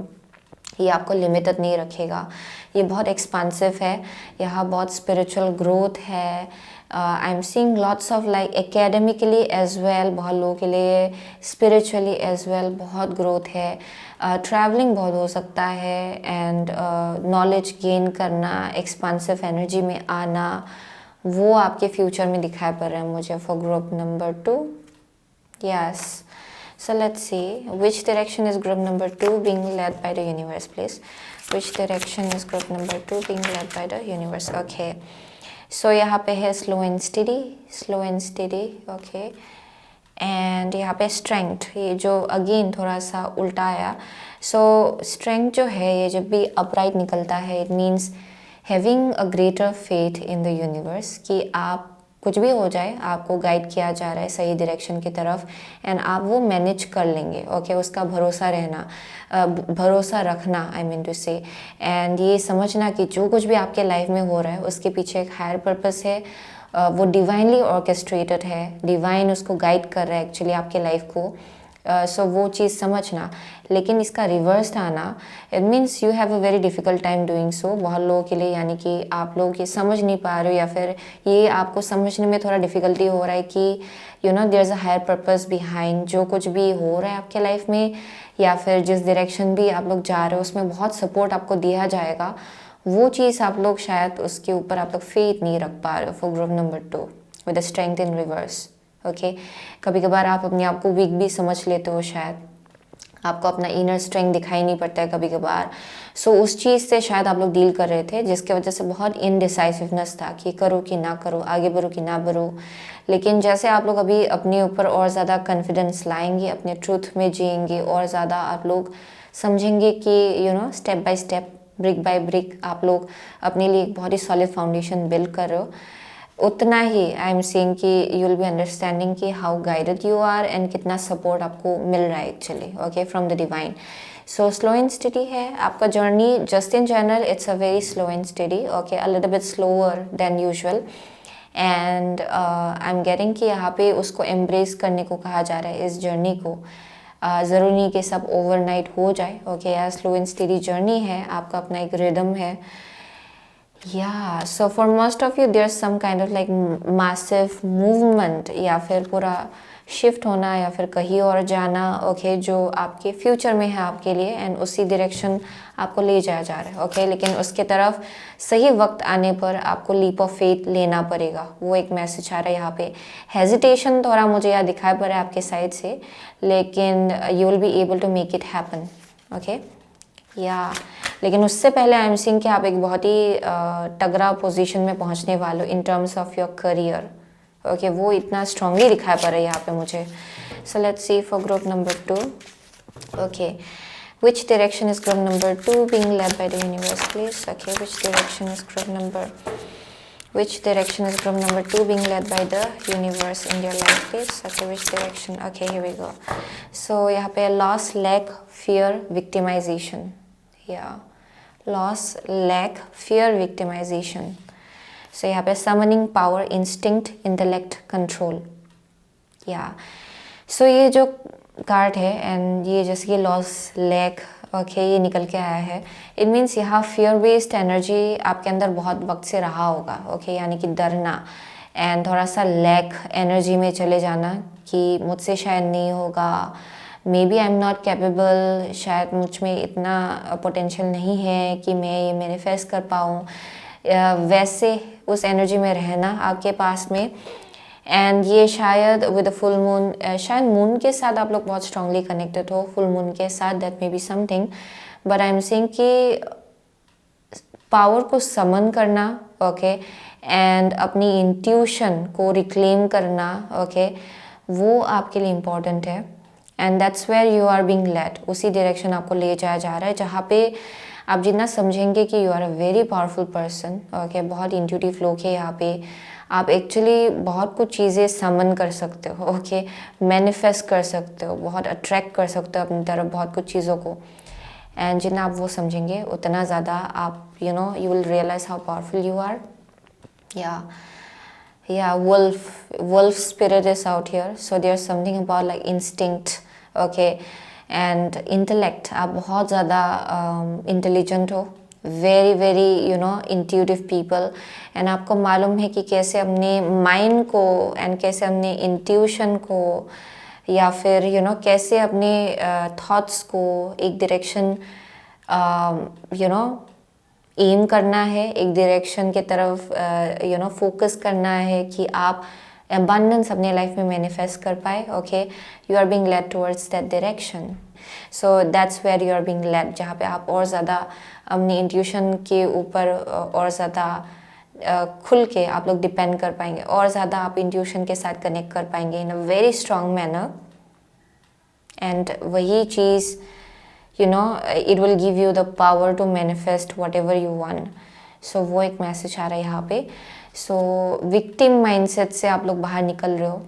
ये आपको लिमिटेड नहीं रखेगा, ये बहुत एक्सपांसिव है, यहाँ बहुत स्पिरिचुअल ग्रोथ है। I am seeing lots of like academically as well, बहुत लोगों के लिए स्पिरिचुअली एज वेल बहुत ग्रोथ है, ट्रैवलिंग बहुत हो सकता है, एंड नॉलेज गेन करना, एक्सपांसिव एनर्जी में आना, वो आपके फ्यूचर में दिखाई पड़ रहा है मुझे for group number 2। Yes, so let's see which direction is group number 2 being led by the universe, please. Which direction is group number 2 being led by the universe? Okay, so यहाँ पे है slow and steady, okay, and यहाँ पे strength, ये जो again थोड़ा सा उल्टा आया। so strength जो है ये जब भी upright निकलता है it means having a greater faith in the universe कि आप कुछ भी हो जाए आपको गाइड किया जा रहा है सही डायरेक्शन की तरफ, एंड आप वो मैनेज कर लेंगे, ओके। उसका भरोसा रहना, भरोसा रखना, आई मीन टू से, एंड ये समझना कि जो कुछ भी आपके लाइफ में हो रहा है उसके पीछे एक हायर पर्पस है, वो डिवाइनली ऑर्केस्ट्रेटेड है, डिवाइन उसको गाइड कर रहा है एक्चुअली आपके लाइफ को। सो वो चीज़ समझना। लेकिन इसका रिवर्स आना it means you have a very difficult time doing so, बहुत लोगों के लिए, यानी कि आप लोग ये समझ नहीं पा रहे हो, या फिर ये आपको समझने में थोड़ा डिफ़िकल्टी हो रहा है कि there is a higher purpose behind जो कुछ भी हो रहा है आपके लाइफ में, या फिर जिस डायरेक्शन भी आप लोग जा रहे हो उसमें बहुत सपोर्ट आपको दिया जाएगा। वो चीज़ आप लोग शायद उसके ऊपर आप लोग फेथ नहीं रख पा रहे हो for group number 2 with the strength in reverse, okay. कभी कभार आप अपने आप को वीक भी समझ लेते हो, शायद आपको अपना इनर स्ट्रेंथ दिखाई नहीं पड़ता है कभी कभार। सो उस चीज़ से शायद आप लोग डील कर रहे थे जिसके वजह से बहुत इनडिसाइसिवनेस था कि करो कि ना करो, आगे बढ़ो कि ना बढ़ो। लेकिन जैसे आप लोग अभी अपने ऊपर और ज़्यादा कॉन्फिडेंस लाएंगे, अपने ट्रूथ में जिएंगे, और ज़्यादा आप लोग समझेंगे कि step by step, brick by brick आप लोग अपने लिए एक बहुत ही सॉलिड फाउंडेशन बिल्ड कर रहे हो, उतना ही आई एम सीइंग कि यू विल बी अंडरस्टैंडिंग कि how guided you are and कितना सपोर्ट आपको मिल रहा है actually, okay, from the divine. So slow and steady है आपका journey, just in general it's a very slow and steady, okay, a little bit slower than usual, and I am getting कि यहाँ पे उसको एम्ब्रेस करने को कहा जा रहा है इस जर्नी को। ज़रूरी नहीं कि सब ओवरनाइट हो जाए, ओके, यार स्लो एंड स्टडी जर्नी है, आपका अपना एक रिदम है। Yeah, so for most of you there's some kind of like massive movement, या फिर पूरा शिफ्ट होना या फिर कहीं और जाना, ओके, जो आपके फ्यूचर में है आपके लिए, एंड उसी डायरेक्शन आपको ले जाया जा रहा है, ओके। लेकिन उसके तरफ सही वक्त आने पर आपको लीप ऑफ फेथ लेना पड़ेगा, वो एक मैसेज आ रहा है यहाँ पे। हेजिटेशन थोड़ा मुझे यहाँ दिखाई पड़ रहा है आपके साइड से, लेकिन you will be able to make it happen, okay, या लेकिन उससे पहले आई एम सीइंग कि आप एक बहुत ही तगड़ा पोजीशन में पहुंचने वाले हो इन terms of your career, okay, वो इतना स्ट्रांगली दिखाई पड़ रहा है यहाँ पे मुझे। सो let's see for group number 2, okay, which direction is group number 2 being led by the universe, please? Okay, which direction is group number 2 being led by the universe in your life, please? Okay, which direction? Okay, here we go. So यहाँ पे loss, lack, fear, victimization, yeah, loss, lack, fear, victimization. So यहाँ पे summoning power, instinct, intellect, control, yeah. So ये जो कार्ड है, एंड ये जैसे कि लॉस, लैक, ओके, ये निकल के आया है, इट मीन्स यहाँ फियर बेस्ड एनर्जी आपके अंदर बहुत वक्त से रहा होगा, ओके, यानी कि डरना, एंड थोड़ा सा लैक एनर्जी में चले जाना कि मुझसे शायद नहीं होगा, maybe I am not capable, शायद मुझ में इतना पोटेंशियल नहीं है कि मैं ये मैनिफेस्ट कर पाऊँ, वैसे उस एनर्जी में रहना आपके पास में। एंड ये शायद विद फुल मून, शायद मून के साथ आप लोग बहुत स्ट्रांगली कनेक्टेड हो, फुल मून के साथ, that may be something, but I am saying कि पावर को समन करना, ओके, एंड अपनी इंट्यूशन को रिक्लेम करना, ओके, वो आपके लिए इम्पॉर्टेंट है। And that's where you are being led, उसी डायरेक्शन आपको ले जाया जा रहा है जहाँ पे आप जितना समझेंगे कि you are a very powerful person, okay, बहुत इंट्यूटिव लोग है यहाँ पे, आप एक्चुअली बहुत कुछ चीज़ें समन कर सकते हो, ओके, मैनिफेस्ट कर सकते हो, बहुत अट्रैक्ट कर सकते हो अपनी तरफ बहुत कुछ चीज़ों को। एंड जितना आप वो समझेंगे उतना ज़्यादा आप you will realise how powerful you are. या wolf spirit is out here, so there's something about like instinct, okay, and intellect, आप बहुत ज़्यादा इंटेलिजेंट हो, very very intuitive people, and आपको मालूम है कि कैसे अपने माइंड को एंड कैसे अपने इंट्यूशन को या फिर कैसे अपने थॉट्स को एक डायरेक्शन एम करना है, एक डायरेक्शन की तरफ फोकस करना है कि आप abundance अपने लाइफ में मैनिफेस्ट कर पाए, okay, you are being led towards that direction. So that's where you are being led, जहाँ पे आप और ज़्यादा अपनी इंट्यूशन के ऊपर और ज़्यादा खुल के आप लोग डिपेंड कर पाएंगे, और ज़्यादा आप इंट्यूशन के साथ कनेक्ट कर पाएंगे in a very strong manner. And वही चीज़ it will give you the power to manifest whatever you want. So वो एक मैसेज आ रहा है यहाँ पे। So victim mindset से आप लोग बाहर निकल रहे हो,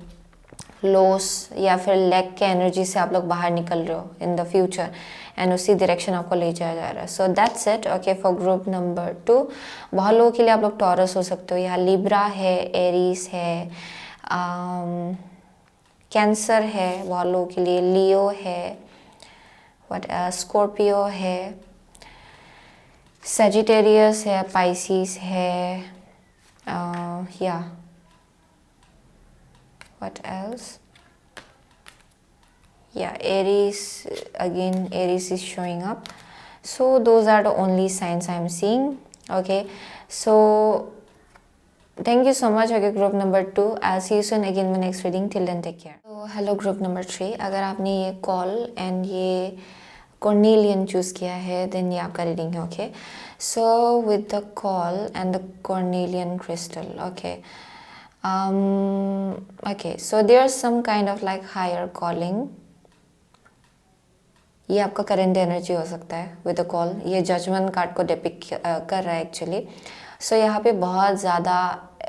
लॉस या फिर लैक के एनर्जी से आप लोग बाहर निकल रहे हो इन द फ्यूचर, एंड उसी डायरेक्शन आपको ले जाया जा रहा है। So that's it, okay, for group number 2। बहुत लोगों के लिए आप लोग टॉरस हो सकते हो, यहाँ लिब्रा है, एरीज है, कैंसर है, बहुत लोगों के लिए लियो है, स्कॉर्पियो है, सेजिटेरियस है, पाइसिस है, या what else, yeah, Aries, again Aries is showing up. So those are the only signs I am seeing, okay, so thank you so much, okay, group number 2, I'll see you soon again in my next reading, till then take care. So hello group number 3, अगर आपने ये कॉल एंड ये कॉर्नेलियन चूज़ किया है देन ये आपका रीडिंग है, okay. So with the call and the carnelian crystal, okay, okay, so there is some kind of like higher calling, ये आपका करंट एनर्जी हो सकता है विद द कॉल, ये जजमेंट कार्ड को डिपिक्ट कर रहा है एक्चुअली। सो यहाँ पे बहुत ज़्यादा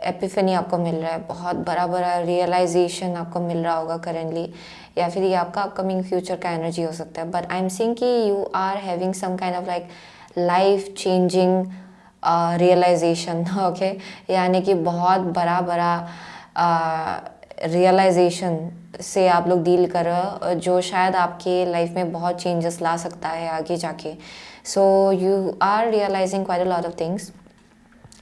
एपिफनी आपको मिल रहा है, बहुत बड़ा बड़ा रियलाइजेशन आपको मिल रहा होगा करेंटली, या फिर ये आपका अपकमिंग फ्यूचर का एनर्जी हो सकता है। बट आई एम सीइंग कि you are having some kind of like life changing realisation, okay, यानी कि बहुत बड़ा बड़ा रियलाइजेशन से आप लोग डील कर रहे हो, जो शायद आपके लाइफ में बहुत चेंजेस ला सकता है आगे जाके। So you are realising quite a lot of things.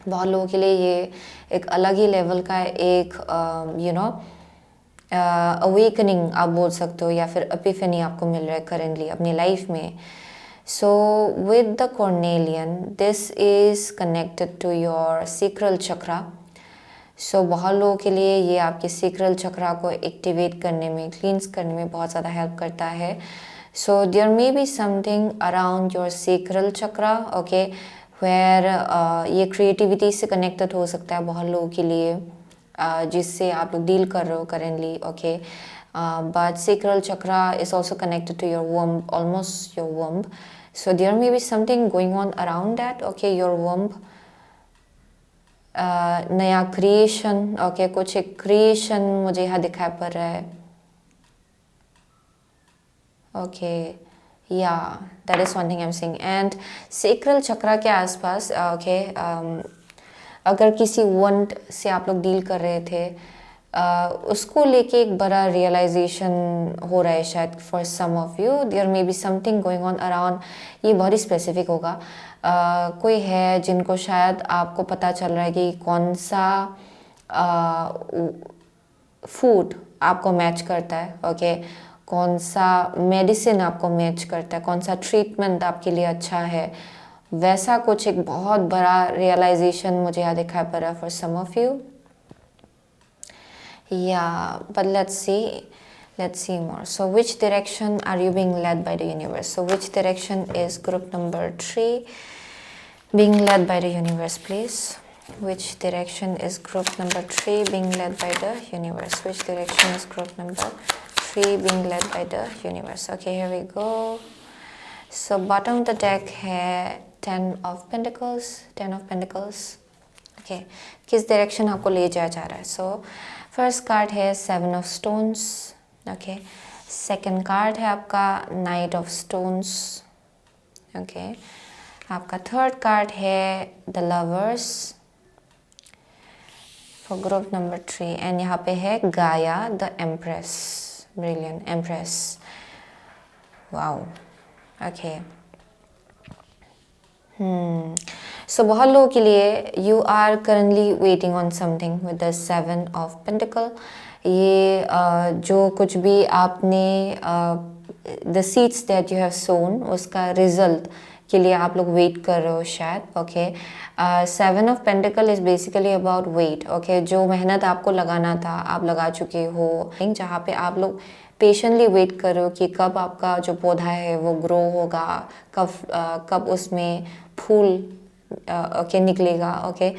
बहुत लोगों के लिए ये एक अलग ही लेवल का एक अवेकनिंग आप बोल सकते हो, या फिर एपिफनी आपको मिल रहा है करेंटली अपनी लाइफ में। So with the carnelian, this is connected to your sacral chakra. So बहुत लोगों के लिए ये आपके सैक्रल चक्रा को एक्टिवेट करने में, क्लींस करने में बहुत ज़्यादा हेल्प करता है। So there may be something around your sacral chakra, okay, where ये क्रिएटिविटी से कनेक्टेड हो सकता है बहुत लोगों के लिए, जिससे आप लोग डील कर रहे हो currently, okay. But sacral chakra is also connected to your womb, almost your womb. So there may be something going on around that, okay, your womb, नया क्रिएशन, ओके, कुछ एक क्रिएशन मुझे यहाँ दिखाई पड़ रहा है, okay, yeah that is one thing I am seeing. And sacral chakra के आसपास, ओके, अगर किसी वंट से आप लोग डील कर रहे थे, उसको लेके एक बड़ा रियलाइजेशन हो रहा है शायद for some of you, there may be something going on around, ये बहुत ही स्पेसिफिक होगा। कोई है जिनको शायद आपको पता चल रहा है कि कौन सा फूड आपको मैच करता है, ओके, कौन सा मेडिसिन आपको मैच करता है, कौन सा ट्रीटमेंट आपके लिए अच्छा है, वैसा कुछ एक बहुत बड़ा रियलाइजेशन मुझे यहाँ दिखाई पड़ रहा है for some of you. Yeah, but let's see more. So which direction are you being led by the universe? So which direction is group number 3 being led by the universe, please? Which direction is group number 3 being led by the universe? Which direction is group number 3 being led by the universe? Okay, here we go. So bottom of the deck है 10 of Pentacles. Okay, किस direction आपको ले जाया जा रहा है? So first card है 7 of Stones. Okay, second card है आपका Knight of Stones. Okay, आपका third card है The Lovers for group number 3 and यहाँ पे है Gaia the Empress. Brilliant, Empress. Wow. Okay. So बहुत लोगों के लिए you are currently waiting on something with the 7 of Pentacle. ये जो कुछ भी आपने the seeds that you have sown उसका result के लिए आप लोग वेट कर रहे हो शायद. Okay, 7 of pentacle is basically about wait. Okay, जो मेहनत आपको लगाना था आप लगा चुके हो, जहाँ पे आप लोग पेशेंटली वेट कर रहे हो कि कब आपका जो पौधा है वो ग्रो होगा, कब उसमें फूल ओके निकलेगा, ओके,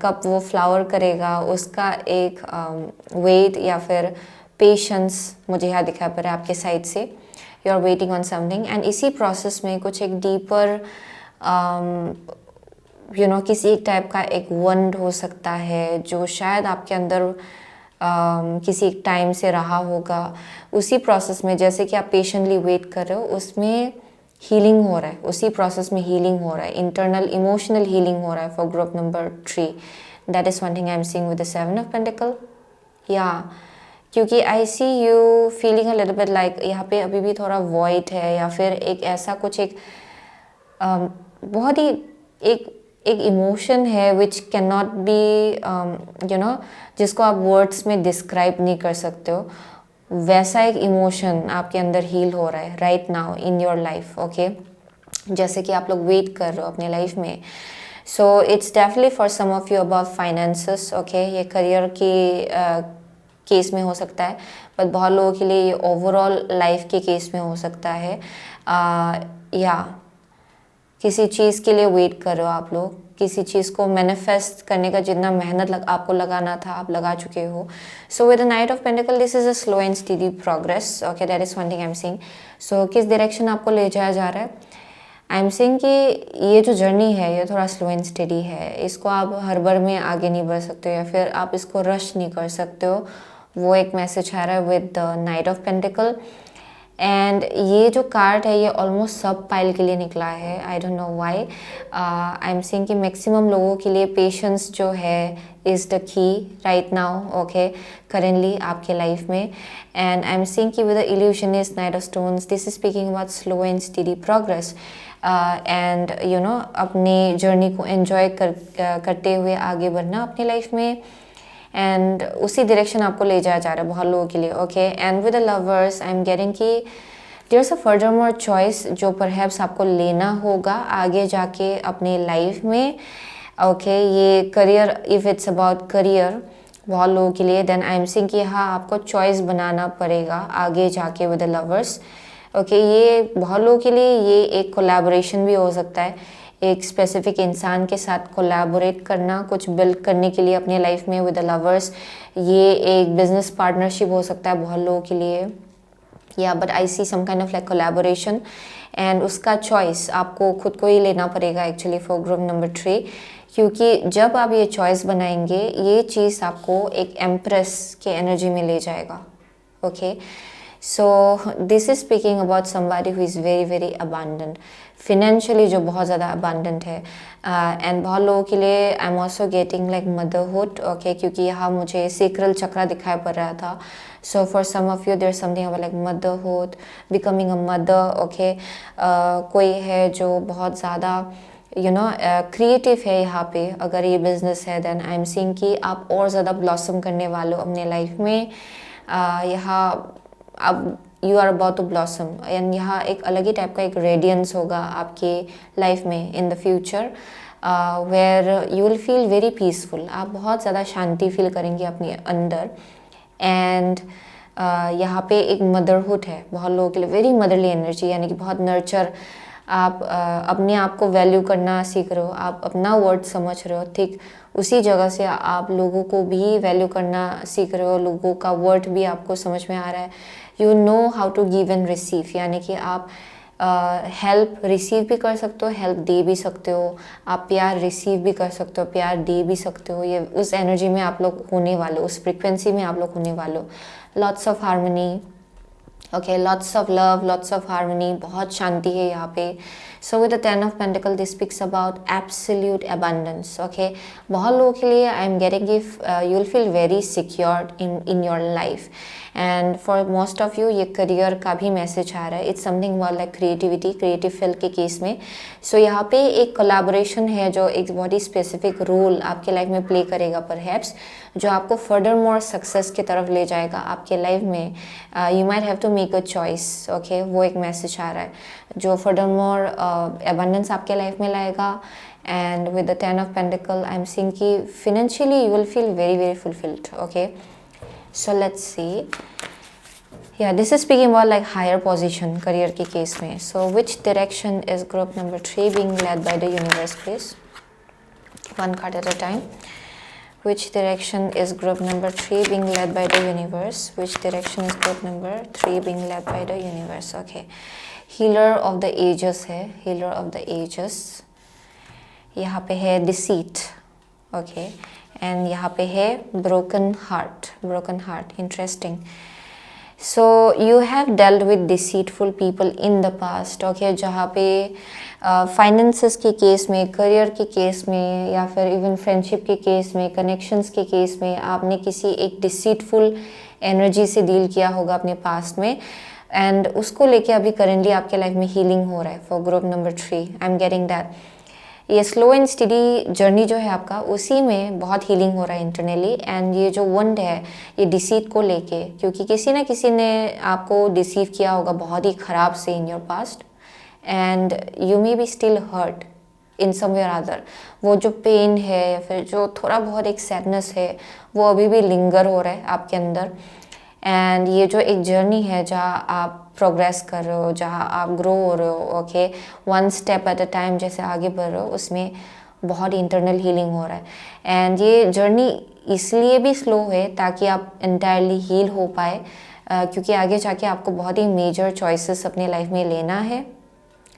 कब वो फ्लावर करेगा, उसका एक वेट या फिर पेशेंस मुझे यहाँ दिखा पड़ रहा है आपके साइड से. You are waiting on something and इसी प्रोसेस में कुछ एक डीपर किसी एक टाइप का एक वंड हो सकता है जो शायद आपके अंदर किसी एक टाइम से रहा होगा. उसी प्रोसेस में जैसे कि आप पेशेंटली वेट कर रहे हो उसमें हीलिंग हो रहा है, उसी प्रोसेस में हीलिंग हो रहा है, इंटरनल इमोशनल हीलिंग हो रहा है for group number 3. That is one thing I am seeing with the 7 of pentacles. Yeah क्योंकि I see you feeling a little bit like यहाँ पे अभी भी थोड़ा वॉइड है या फिर एक ऐसा कुछ एक बहुत ही एक इमोशन है विच कैन नॉट बी जिसको आप वर्ड्स में डिस्क्राइब नहीं कर सकते हो. वैसा एक इमोशन आपके अंदर हील हो रहा है right now in your life. Okay, जैसे कि आप लोग वेट कर रहे हो अपने लाइफ में. So it's definitely for some of you about finances. Okay, ये करियर की केस में हो सकता है, बट बहुत लोगों के लिए ये ओवरऑल लाइफ के केस में हो सकता है. या किसी चीज़ के लिए वेट कर रहे हो आप लोग, किसी चीज़ को मैनिफेस्ट करने का जितना मेहनत आपको लगाना था आप लगा चुके हो. So with the knight of pentacles this is a slow and steady progress. Okay, that is one thing I am seeing. So किस डायरेक्शन आपको ले जाया जा रहा है? आई एम सीइंग कि ये जो जर्नी है ये थोड़ा स्लो एंड स्टडी है. इसको आप हड़बड़ में आगे नहीं बढ़ सकते हो या फिर आप इसको रश नहीं कर सकते हो. वो एक मैसेज आ रहा है with the knight of pentacle. And ये जो कार्ड है ये ऑलमोस्ट सब पाइल के लिए निकला है. I don't know why. I am seeing कि मैक्सिमम लोगों के लिए पेशेंस जो है is the key right now. Okay, currently आपके लाइफ में. एंड आई एम सीइंग कि with the illusionist knight of stones this is speaking about slow and steady progress. And अपनी जर्नी को एंजॉय करते हुए आगे बढ़ना अपनी लाइफ में. एंड उसी डायरेक्शन आपको ले जाया जा रहा है बहुत लोगों के लिए. Okay, and with the lovers I am getting कि there is a further more choice जो परहैप्स आपको लेना होगा आगे जाके अपने लाइफ में. ओके, ये career, if it's about career बहुत लोगों के लिए, देन आई एम सीइंग कि हाँ आपको चॉइस बनाना पड़ेगा आगे जाके विद द लवर्स. ओके, ये बहुत लोगों के लिए ये एक कोलैबोरेशन भी हो सकता है, एक स्पेसिफिक इंसान के साथ कोलैबोरेट करना कुछ बिल्ड करने के लिए अपने लाइफ में विद द लवर्स. ये एक बिजनेस पार्टनरशिप हो सकता है बहुत लोगों के लिए. या but I see some kind of like collaboration and उसका चॉइस आपको खुद को ही लेना पड़ेगा एक्चुअली फॉर ग्रुप नंबर 3. क्योंकि जब आप ये चॉइस बनाएंगे ये चीज़ आपको एक एम्प्रेस के एनर्जी में ले जाएगा. Okay, so this is speaking about somebody who is very very abundant financially, जो बहुत ज़्यादा अबंडेंट है. एंड बहुत लोगों के लिए I am also getting like motherhood. Okay, क्योंकि यहाँ मुझे सेक्रल चक्रा दिखाई पड़ रहा था. So for some of you there something about like motherhood, becoming a mother. Okay, कोई है जो बहुत ज़्यादा यू नो क्रिएटिव है यहाँ पे। अगर ये बिजनेस है देन आई एम सीइंग कि आप और ज़्यादा ब्लॉसम करने वाले हो अपने लाइफ में। यहाँ अब you are about to blossom and यहाँ एक अलग ही टाइप का एक रेडियंस होगा आपके लाइफ में in the future, where you will feel very peaceful. आप बहुत ज़्यादा शांति फील करेंगे अपने अंदर। एंड यहाँ पे एक मदरहुड है बहुत लोगों के लिए, वेरी मदरली एनर्जी, यानी कि बहुत नर्चर। आप अपने आप को वैल्यू करना सीख रहे हो, आप अपना वर्ड समझ रहे हो। ठीक उसी जगह से आप लोगों को भी वैल्यू करना सीख रहे हो, लोगों का वर्ड भी आपको समझ में आ रहा है। You know how to give and receive, यानी कि आप हेल्प रिसीव भी कर सकते हो, हेल्प दे भी सकते हो। आप प्यार रिसीव भी कर सकते हो, प्यार दे भी सकते हो। ये उस एनर्जी में आप लोग होने वाले हो, उस फ्रिक्वेंसी में आप लोग होने वाले हो। Lots of harmony, okay, lots of love, lots of harmony, बहुत शांति है यहाँ पे। सो with the 10 of pentacles this speaks about absolute abundance. Okay, बहुत लोगों के लिए I am getting if you will feel very secured in your life. And for most of you ये करियर का भी मैसेज आ रहा है। It's something about like creativity, creative field के केस में। सो यहाँ पे एक कोलैबोरेशन है जो एक बहुत ही स्पेसिफिक रोल आपके लाइफ में प्ले करेगा परहैप्स, जो आपको फर्दर मोर सक्सेस की तरफ ले जाएगा आपके लाइफ में। You might have to make a choice, okay, वो एक मैसेज आ रहा है जो फर्दर मोर अबंडेंस आपके लाइफ में लाएगा। And with the 10 of pentacles I am seeing कि financially you will feel very very fulfilled. Okay, so let's see, yeah, this is speaking about like higher position career के case में। So which direction is group number 3 being led by the universe, please? One card at a time. Which direction is group number 3 being led by the universe? Which direction is group number 3 being led by the universe? Okay, healer of the ages है, healer of the ages। यहाँ पे है deceit, okay, एंड यहाँ पे है broken heart, broken heart, interesting. So you have dealt with deceitful people in the past, okay, जहाँ पे फाइनेंसेस के केस में, करियर के केस में, या फिर इवन फ्रेंडशिप के केस में, कनेक्शंस के केस में आपने किसी एक डिसीटफुल एनर्जी से डील किया होगा अपने पास्ट में। एंड उसको लेके अभी करेंटली आपके लाइफ में हीलिंग हो रहा है for group number 3। I am getting that ये स्लो एंड स्टडी जर्नी जो है आपका, उसी में बहुत हीलिंग हो रहा है इंटरनली। एंड ये जो वंड है ये डिसीट को लेके, क्योंकि किसी ना किसी ने आपको डिसीव किया होगा बहुत ही ख़राब से in your past, and you may be still hurt in some way or other. वो जो पेन है या फिर जो थोड़ा बहुत एक सैडनेस है वो अभी भी लिंगर हो रहा है आपके अंदर। एंड ये जो एक जर्नी है जहाँ आप प्रोग्रेस कर रहे हो, जहाँ आप ग्रो हो रहे हो, okay, one step at a time जैसे आगे बढ़ रहे हो, उसमें बहुत इंटरनल हीलिंग हो रहा है। एंड ये जर्नी इसलिए भी स्लो है ताकि आप इंटायरली हील हो पाए, क्योंकि आगे जाके आपको बहुत ही मेजर चॉइसेस अपने लाइफ में लेना है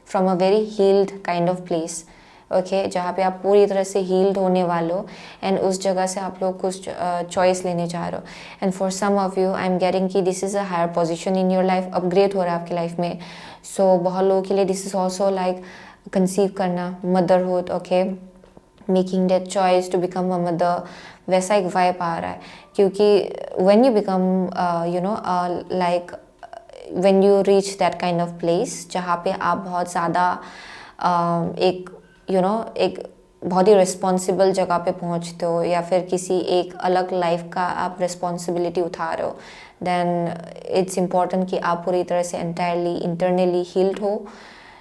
from a very healed kind of place, okay, जहाँ पे आप पूरी तरह से हील्ड होने वाले हो। एंड उस जगह से आप लोग कुछ चॉइस लेने जा रहे हो। And for some of you I am getting कि this is a higher position in your life, upgrade हो रहा है आपकी लाइफ में। सो बहुत लोगों के लिए this is also like conceive करना, motherhood, okay, making that choice to become a mother, वैसा एक वाइब आ रहा है। क्योंकि when you become you know like when you reach that kind of place जहाँ पे आप बहुत ज़्यादा एक एक बहुत ही रिस्पॉन्सिबल जगह पे पहुंचते हो, या फिर किसी एक अलग लाइफ का आप रिस्पॉन्सिबिलिटी उठा रहे हो, देन इट्स इम्पॉर्टेंट कि आप पूरी तरह से एंटायरली इंटरनली हील्ड हो।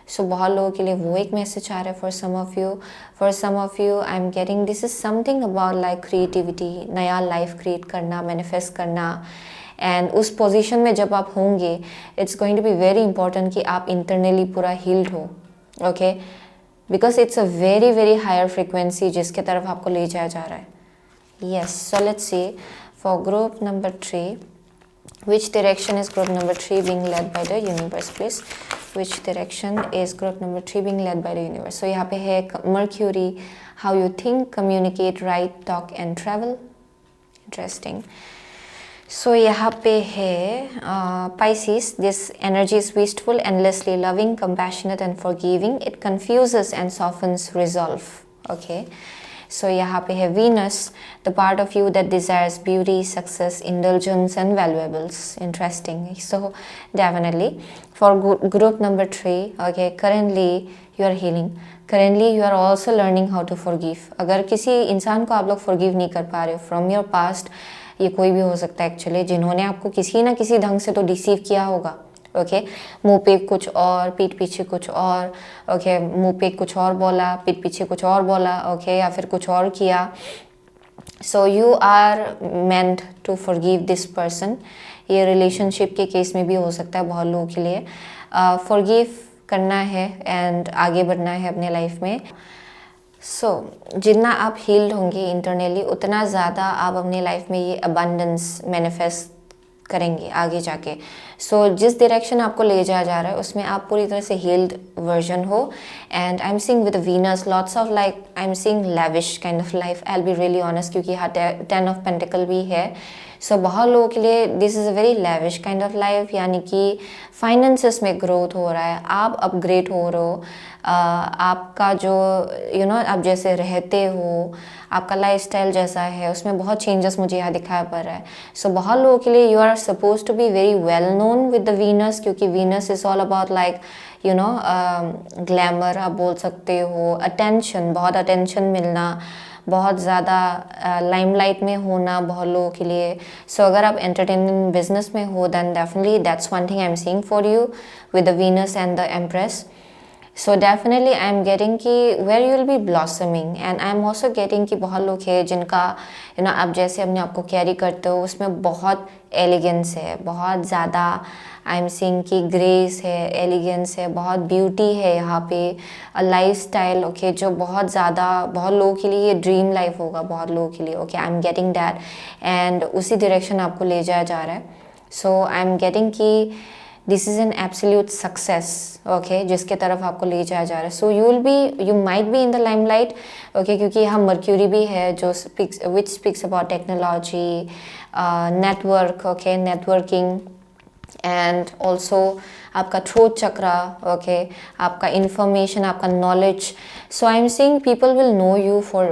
सो बहुत लोगों के लिए वो एक मैसेज आ रहा है for some of you I am getting this is something about like creativity, नया लाइफ क्रिएट करना, मैनिफेस्ट करना। एंड उस पोजीशन में जब आप होंगे it's going to be very important कि आप इंटरनली पूरा हील्ड हो, okay, because it's a very very higher frequency जिसके तरफ आपको ले जाया जा रहा है। Yes, so let's see for group number 3 which direction is group number 3 being led by the universe, please? Which direction is group number 3 being led by the universe? So यहाँ पे है Mercury, how you think, communicate, write, talk and travel. Interesting. So यहाँ पे है Pisces, this energy is wistful, endlessly loving, compassionate and forgiving. It confuses and softens resolve. Okay. सो यहाँ पे है Venus, the part of you that desires beauty, success, indulgence and valuables. Interesting. So definitely for group number 3, okay, currently you are healing, currently you are also learning how to forgive. अगर किसी इंसान को आप लोग फॉरगिव नहीं कर पा रहे हो फ्रॉम योर पास्ट, ये कोई भी हो सकता है एक्चुअली, जिन्होंने आपको किसी ना किसी ढंग से तो डिसीव किया होगा. ओके, मुंह पे कुछ और, पीठ पीछे कुछ और. ओके, मुंह पे कुछ और बोला, पीठ पीछे कुछ और बोला. ओके, या फिर कुछ और किया. So you are meant to forgive this person. ये रिलेशनशिप के केस में भी हो सकता है बहुत लोगों के लिए. फॉरगिव करना है एंड आगे बढ़ना है अपने लाइफ में. सो जितना आप हील्ड होंगे इंटरनली, उतना ज़्यादा आप अपने लाइफ में ये अबंडेंस मैनिफेस्ट करेंगे आगे जाके. सो जिस डायरेक्शन आपको ले जाया जा रहा है उसमें आप पूरी तरह से हील्ड वर्जन हो. And I am seeing with Venus lots of like, I am seeing lavish kind of life. I will be really honest, क्योंकि यहाँ 10 ऑफ पेंटिकल भी है. सो बहुत लोगों के लिए this is a very lavish kind of life, यानी कि फाइनेंसेस में ग्रोथ हो रहा है, आप अपग्रेड हो रहे हो. आपका जो आप जैसे रहते हो, आपका लाइफस्टाइल जैसा है, उसमें बहुत चेंजेस मुझे यहाँ दिखाया पड़ रहा है. सो बहुत लोगों के लिए you are suppose to be very well known with the Venus, क्योंकि Venus is all about like glamour आप बोल सकते हो, अटेंशन, बहुत अटेंशन मिलना, बहुत ज़्यादा लाइमलाइट में होना बहुत लोगों के लिए. सो अगर आप एंटरटेनमेंट बिजनेस में हो, then definitely that's one thing I am seeing for you with the Venus and the empress. So definitely I am getting कि where you will be blossoming. And I am also getting कि बहुत लोग हैं जिनका आप जैसे अपने आप को कैरी करते हो उसमें बहुत एलिगेंस है, बहुत ज़्यादा आई एम सीइंग कि ग्रेस है, एलिगेंस है, बहुत ब्यूटी है यहाँ पे. लाइफ स्टाइल ओके, जो बहुत ज़्यादा बहुत लोगों के लिए ये ड्रीम लाइफ होगा बहुत लोगों के लिए. Okay, I am getting that. And उसी डायरेक्शन आपको ले जाया जा रहा है. सो आई एम गेटिंग कि this is an absolute success. Okay, जिसके तरफ आपको ले जाया जा रहा है. So you might be in the limelight. Okay, क्योंकि यहाँ मर्क्यूरी भी है जो which speaks about technology, network, okay, networking, and also आपका थ्रोट चक्रा. ओके, आपका इंफॉर्मेशन, आपका knowledge. So I am seeing people will know you for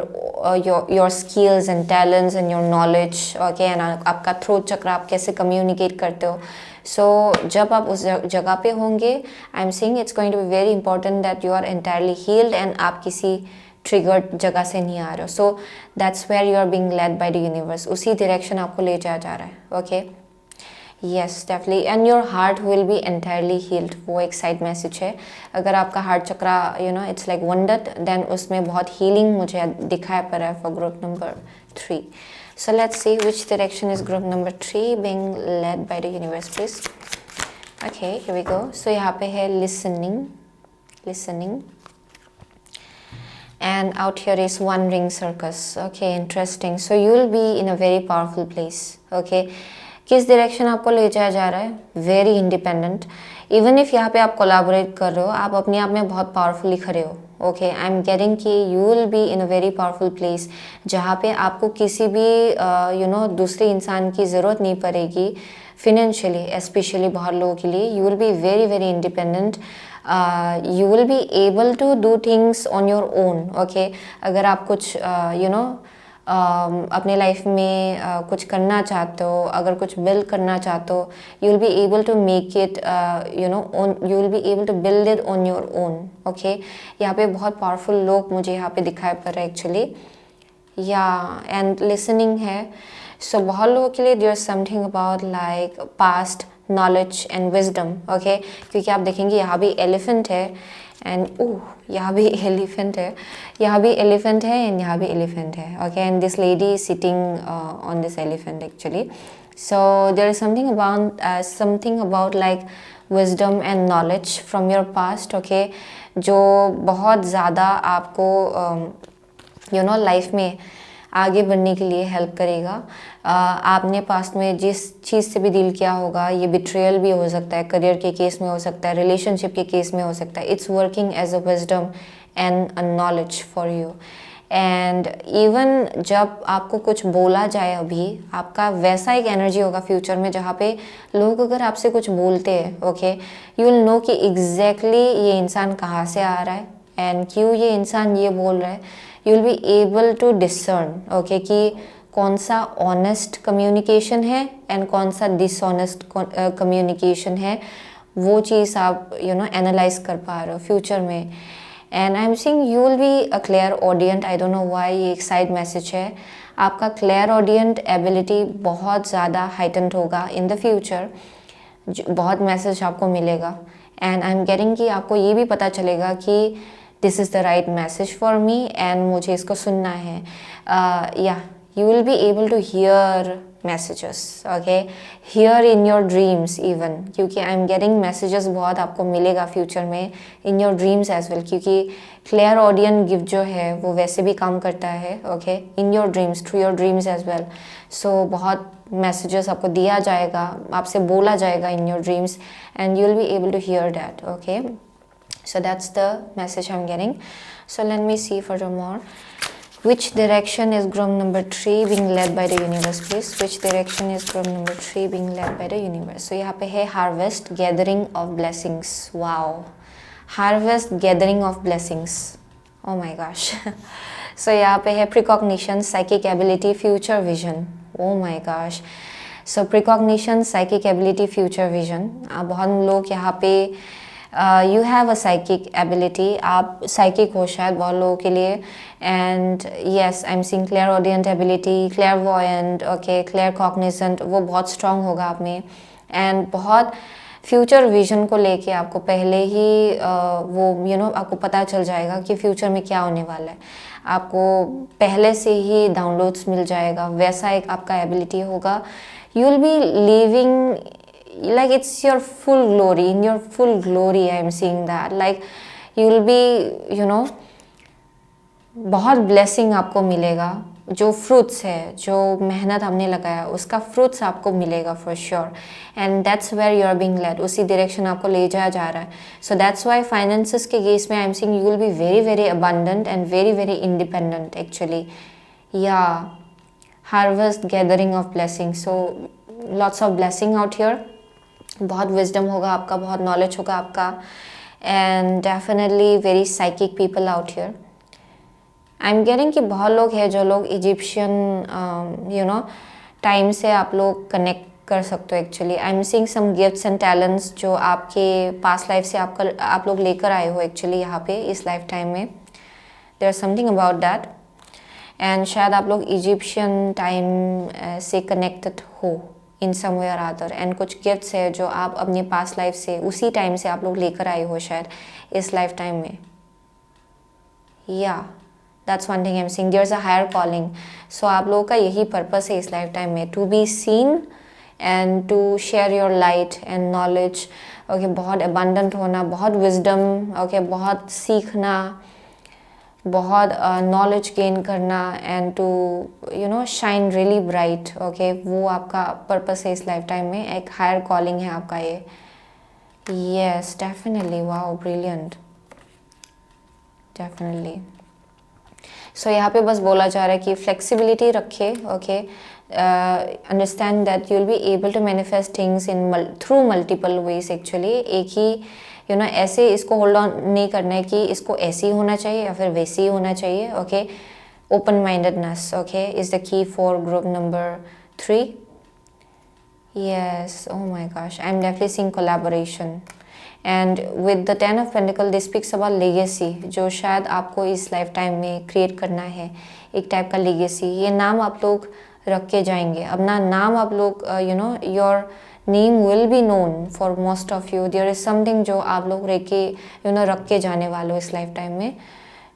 your skills and talents and your knowledge. Okay, and आपका थ्रोट चक्रा, आप कैसे कम्युनिकेट करते हो. सो जब आप उस जगह पे होंगे, I am seeing it's going to be very important that you are entirely healed and आप किसी ट्रिगर्ड जगह से नहीं आ रहे हो. So that's where you are being led by the universe. उसी डायरेक्शन आपको ले जाया जा रहा है. Okay, yes definitely. And your heart will be entirely healed. वो एक साइड मैसेज है. अगर आपका heart chakra it's like wounded, then उसमें बहुत हीलिंग मुझे दिखाया पड़ रहा है for group number 3. So let's see which direction is group number 3 being led by the universe, please. Okay, here we go. So यहाँ पे है listening, and out here is one ring circus. Okay, interesting. So you will be in a very powerful place. Okay, किस डायरेक्शन आपको ले जाया जा रहा है? Very independent. इवन इफ यहाँ पे आप कोलैबोरेट कर रहे हो, आप अपने आप में बहुत पावरफुली खड़े हो. ओके, आई एम गेटिंग कि you will be in a very powerful place जहाँ पे आपको किसी भी दूसरे इंसान की ज़रूरत नहीं पड़ेगी फिनेंशियली. स्पेशली बहुत लोगों के लिए you will be very very independent. You will be able to do things on your own. Okay, अगर आप कुछ अपने लाइफ में कुछ करना चाहते हो, अगर कुछ बिल्ड करना चाहते हो, you will be able to make it you will be able to build it on your own. Okay, यहाँ पे बहुत पावरफुल लोग मुझे यहाँ पे दिखाई पड़ रहे हैं एक्चुअली. या एंड लिसनिंग है. सो बहुत लोगों के लिए there is something about like past knowledge and wisdom. Okay, क्योंकि आप देखेंगे यहाँ भी एलिफेंट है एंड यहाँ भी एलिफेंट है, यहाँ भी एलिफेंट है एंड यहाँ भी एलिफेंट है. Okay, and this lady is sitting on this elephant actually. So there is something about like wisdom and knowledge from your past. Okay, जो बहुत ज़्यादा आपको लाइफ में आगे बढ़ने के लिए हेल्प करेगा. आपने पास्ट में जिस चीज़ से भी डील किया होगा, ये बिट्रेयल भी हो सकता है, करियर के केस में हो सकता है, रिलेशनशिप के केस में हो सकता है. It's working as a wisdom and a knowledge for you. And even जब आपको कुछ बोला जाए, अभी आपका वैसा एक एनर्जी होगा फ्यूचर में जहाँ पे लोग अगर आपसे कुछ बोलते हैं, ओके, यू विल नो कि एग्जैक्टली ये इंसान कहाँ से आ रहा है एंड क्यों ये इंसान ये बोल रहा है. You will be able to discern, okay, कि कौन सा ऑनेस्ट कम्युनिकेशन है एंड कौन सा डिसऑनेस्ट कम्युनिकेशन है, वो चीज़ आप एनालाइज कर पा रहे हो फ्यूचर में. And I am seeing you will be a clairaudient. I don't know why ये एक साइड मैसेज है. आपका क्लियर ऑडियंट एबिलिटी बहुत ज़्यादा हाइटेंड होगा इन द फ्यूचर. बहुत मैसेज आपको मिलेगा एंड आई एम गेटिंग कि आपको ये भी पता चलेगा कि this is the right message for me and मुझे इसको सुनना है. या you will be able to hear messages, okay, hear in your dreams even, क्योंकि I am getting messages बहुत आपको मिलेगा फ्यूचर में in your dreams as well, क्योंकि क्लियर ऑडियंट गिफ्ट जो है वो वैसे भी काम करता है, okay, in your dreams, through your dreams as well. so बहुत मैसेजेस आपको दिया जाएगा, आपसे बोला जाएगा in your dreams and you will be able to hear that, okay. so that's the message I'm getting. so let me see furthermore. Which direction is groom number 3 being led by the universe, please? Which direction is groom number 3 being led by the universe? So यहाँ पे है harvest, gathering of blessings. Wow, harvest, gathering of blessings. Oh my gosh. so यहाँ पे है precognition, psychic ability, future vision. Oh my gosh. so precognition, psychic ability, future vision. बहुत लोग यहाँ पे you have a psychic ability, आप साइकिक हो शायद बहुत लोगों के लिए. And yes, I am seeing clairaudient ability, clairvoyant, okay, claircognizant, वो बहुत स्ट्रांग होगा आप में. एंड बहुत फ्यूचर विजन को लेके आपको पहले ही वो आपको पता चल जाएगा कि फ्यूचर में क्या होने वाला है. आपको पहले से ही डाउनलोड्स मिल जाएगा, वैसा एक आपका एबिलिटी होगा. You will B living like it's your full glory, in your full glory. I am seeing that, like you will be बहुत ब्लेसिंग आपको मिलेगा. जो फ्रूट्स है, जो मेहनत हमने लगाया उसका फ्रूट्स आपको मिलेगा for sure. And that's where you are being led, उसी डायरेक्शन आपको ले जाया जा रहा है. सो दैट्स वाई फाइनेंसेस के केस में I am seeing you will be very very abundant and very very independent actually. Yeah harvest, gathering of blessing. So lots of blessing out here. बहुत विजडम होगा आपका, बहुत नॉलेज होगा आपका. And definitely very psychic people out here. I am getting कि बहुत लोग हैं जो लोग इजिप्शियन टाइम से आप लोग कनेक्ट कर सकते हो actually. I am seeing some gifts and talents जो आपके पास्ट लाइफ से आप लोग लेकर आए हो एक्चुअली यहाँ पे इस लाइफ टाइम में. There is something about that. And शायद आप लोग इजिप्शियन टाइम से कनेक्टेड हो इन some way or other. And कुछ गिफ्ट्स है जो आप अपने पास्ट लाइफ से उसी टाइम से आप लोग लेकर आए हो शायद इस लाइफ टाइम में. Yeah that's one thing I am seeing. There is a higher calling. So आप लोगों का यही पर्पस है इस लाइफ टाइम में, to be seen and to share your light and knowledge. Okay, बहुत अबंडेंट होना, बहुत विजडम, ओके, बहुत सीखना, बहुत नॉलेज गेन करना and to shine really bright. Okay, वो आपका पर्पस है इस लाइफ टाइम में. एक हायर कॉलिंग है आपका ये. Yes, definitely. Wow, brilliant, definitely. So यहाँ पे बस बोला जा रहा है कि फ्लेक्सिबिलिटी रखे. Okay, understand that you will be able to manifest things in through multiple ways actually. एक ही ऐसे इसको होल्ड ऑन नहीं करना है कि इसको ऐसे ही होना चाहिए या फिर वैसे ही होना चाहिए. Okay, open mindedness, okay, is the key for group number 3. Yes, oh my gosh, I am definitely seeing collaboration. And with the 10 of pentacles this speaks about legacy, जो शायद आपको इस लाइफ टाइम में क्रिएट करना है, एक टाइप का लेगेसी. ये नाम आप लोग रख के जाएंगे, अपना नाम आप लोग your name will be known for most of you. There is something जो आप लोग रख के जाने वाले हो इस लाइफ टाइम में.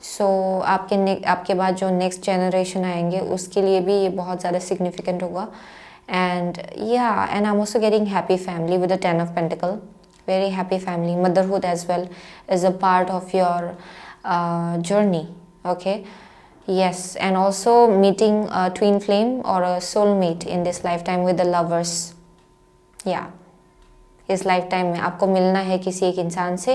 सो आपके बाद जो नेक्स्ट जनरेशन आएंगे उसके लिए भी ये बहुत ज़्यादा सिग्निफिकेंट होगा. And and I am also getting happy family with the 10 of pentacle. very happy family. Motherhood as well is a part of your journey. Okay, yes, and also meeting a twin flame or a soulmate in this lifetime with the lovers. Yeah, इस लाइफ टाइम में आपको मिलना है किसी एक इंसान से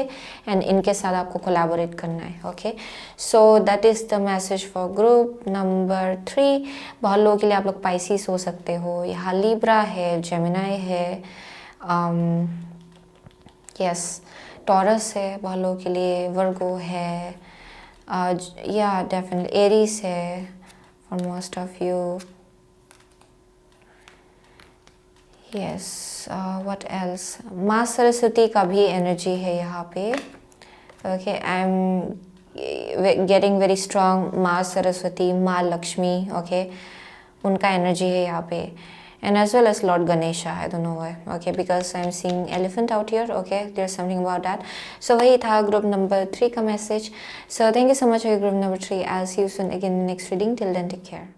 एंड इनके साथ आपको कोलैबोरेट करना है. Okay, so that is the message for group number 3. बहुत लोगों के लिए आप लोग पाइसिस हो सकते हो, यहाँ लिब्रा है, जेमिनाई है, यस, टॉरस है बहुत लोगों के लिए, वर्गो है, Yeah, definitely. Aries है for most of you. Yes. What else? माँ सरस्वती का भी energy है यहाँ पे. Okay, I'm getting very strong माँ सरस्वती, माँ लक्ष्मी. Okay, उनका energy है यहाँ पे. And as well as Lord Ganesha, I don't know why. Okay, because I'm seeing elephant out here. Okay, there's something about that. So वही था group number 3 का message. So thank you so much for group number 3. I'll see you soon again in the next reading. Till then, take care.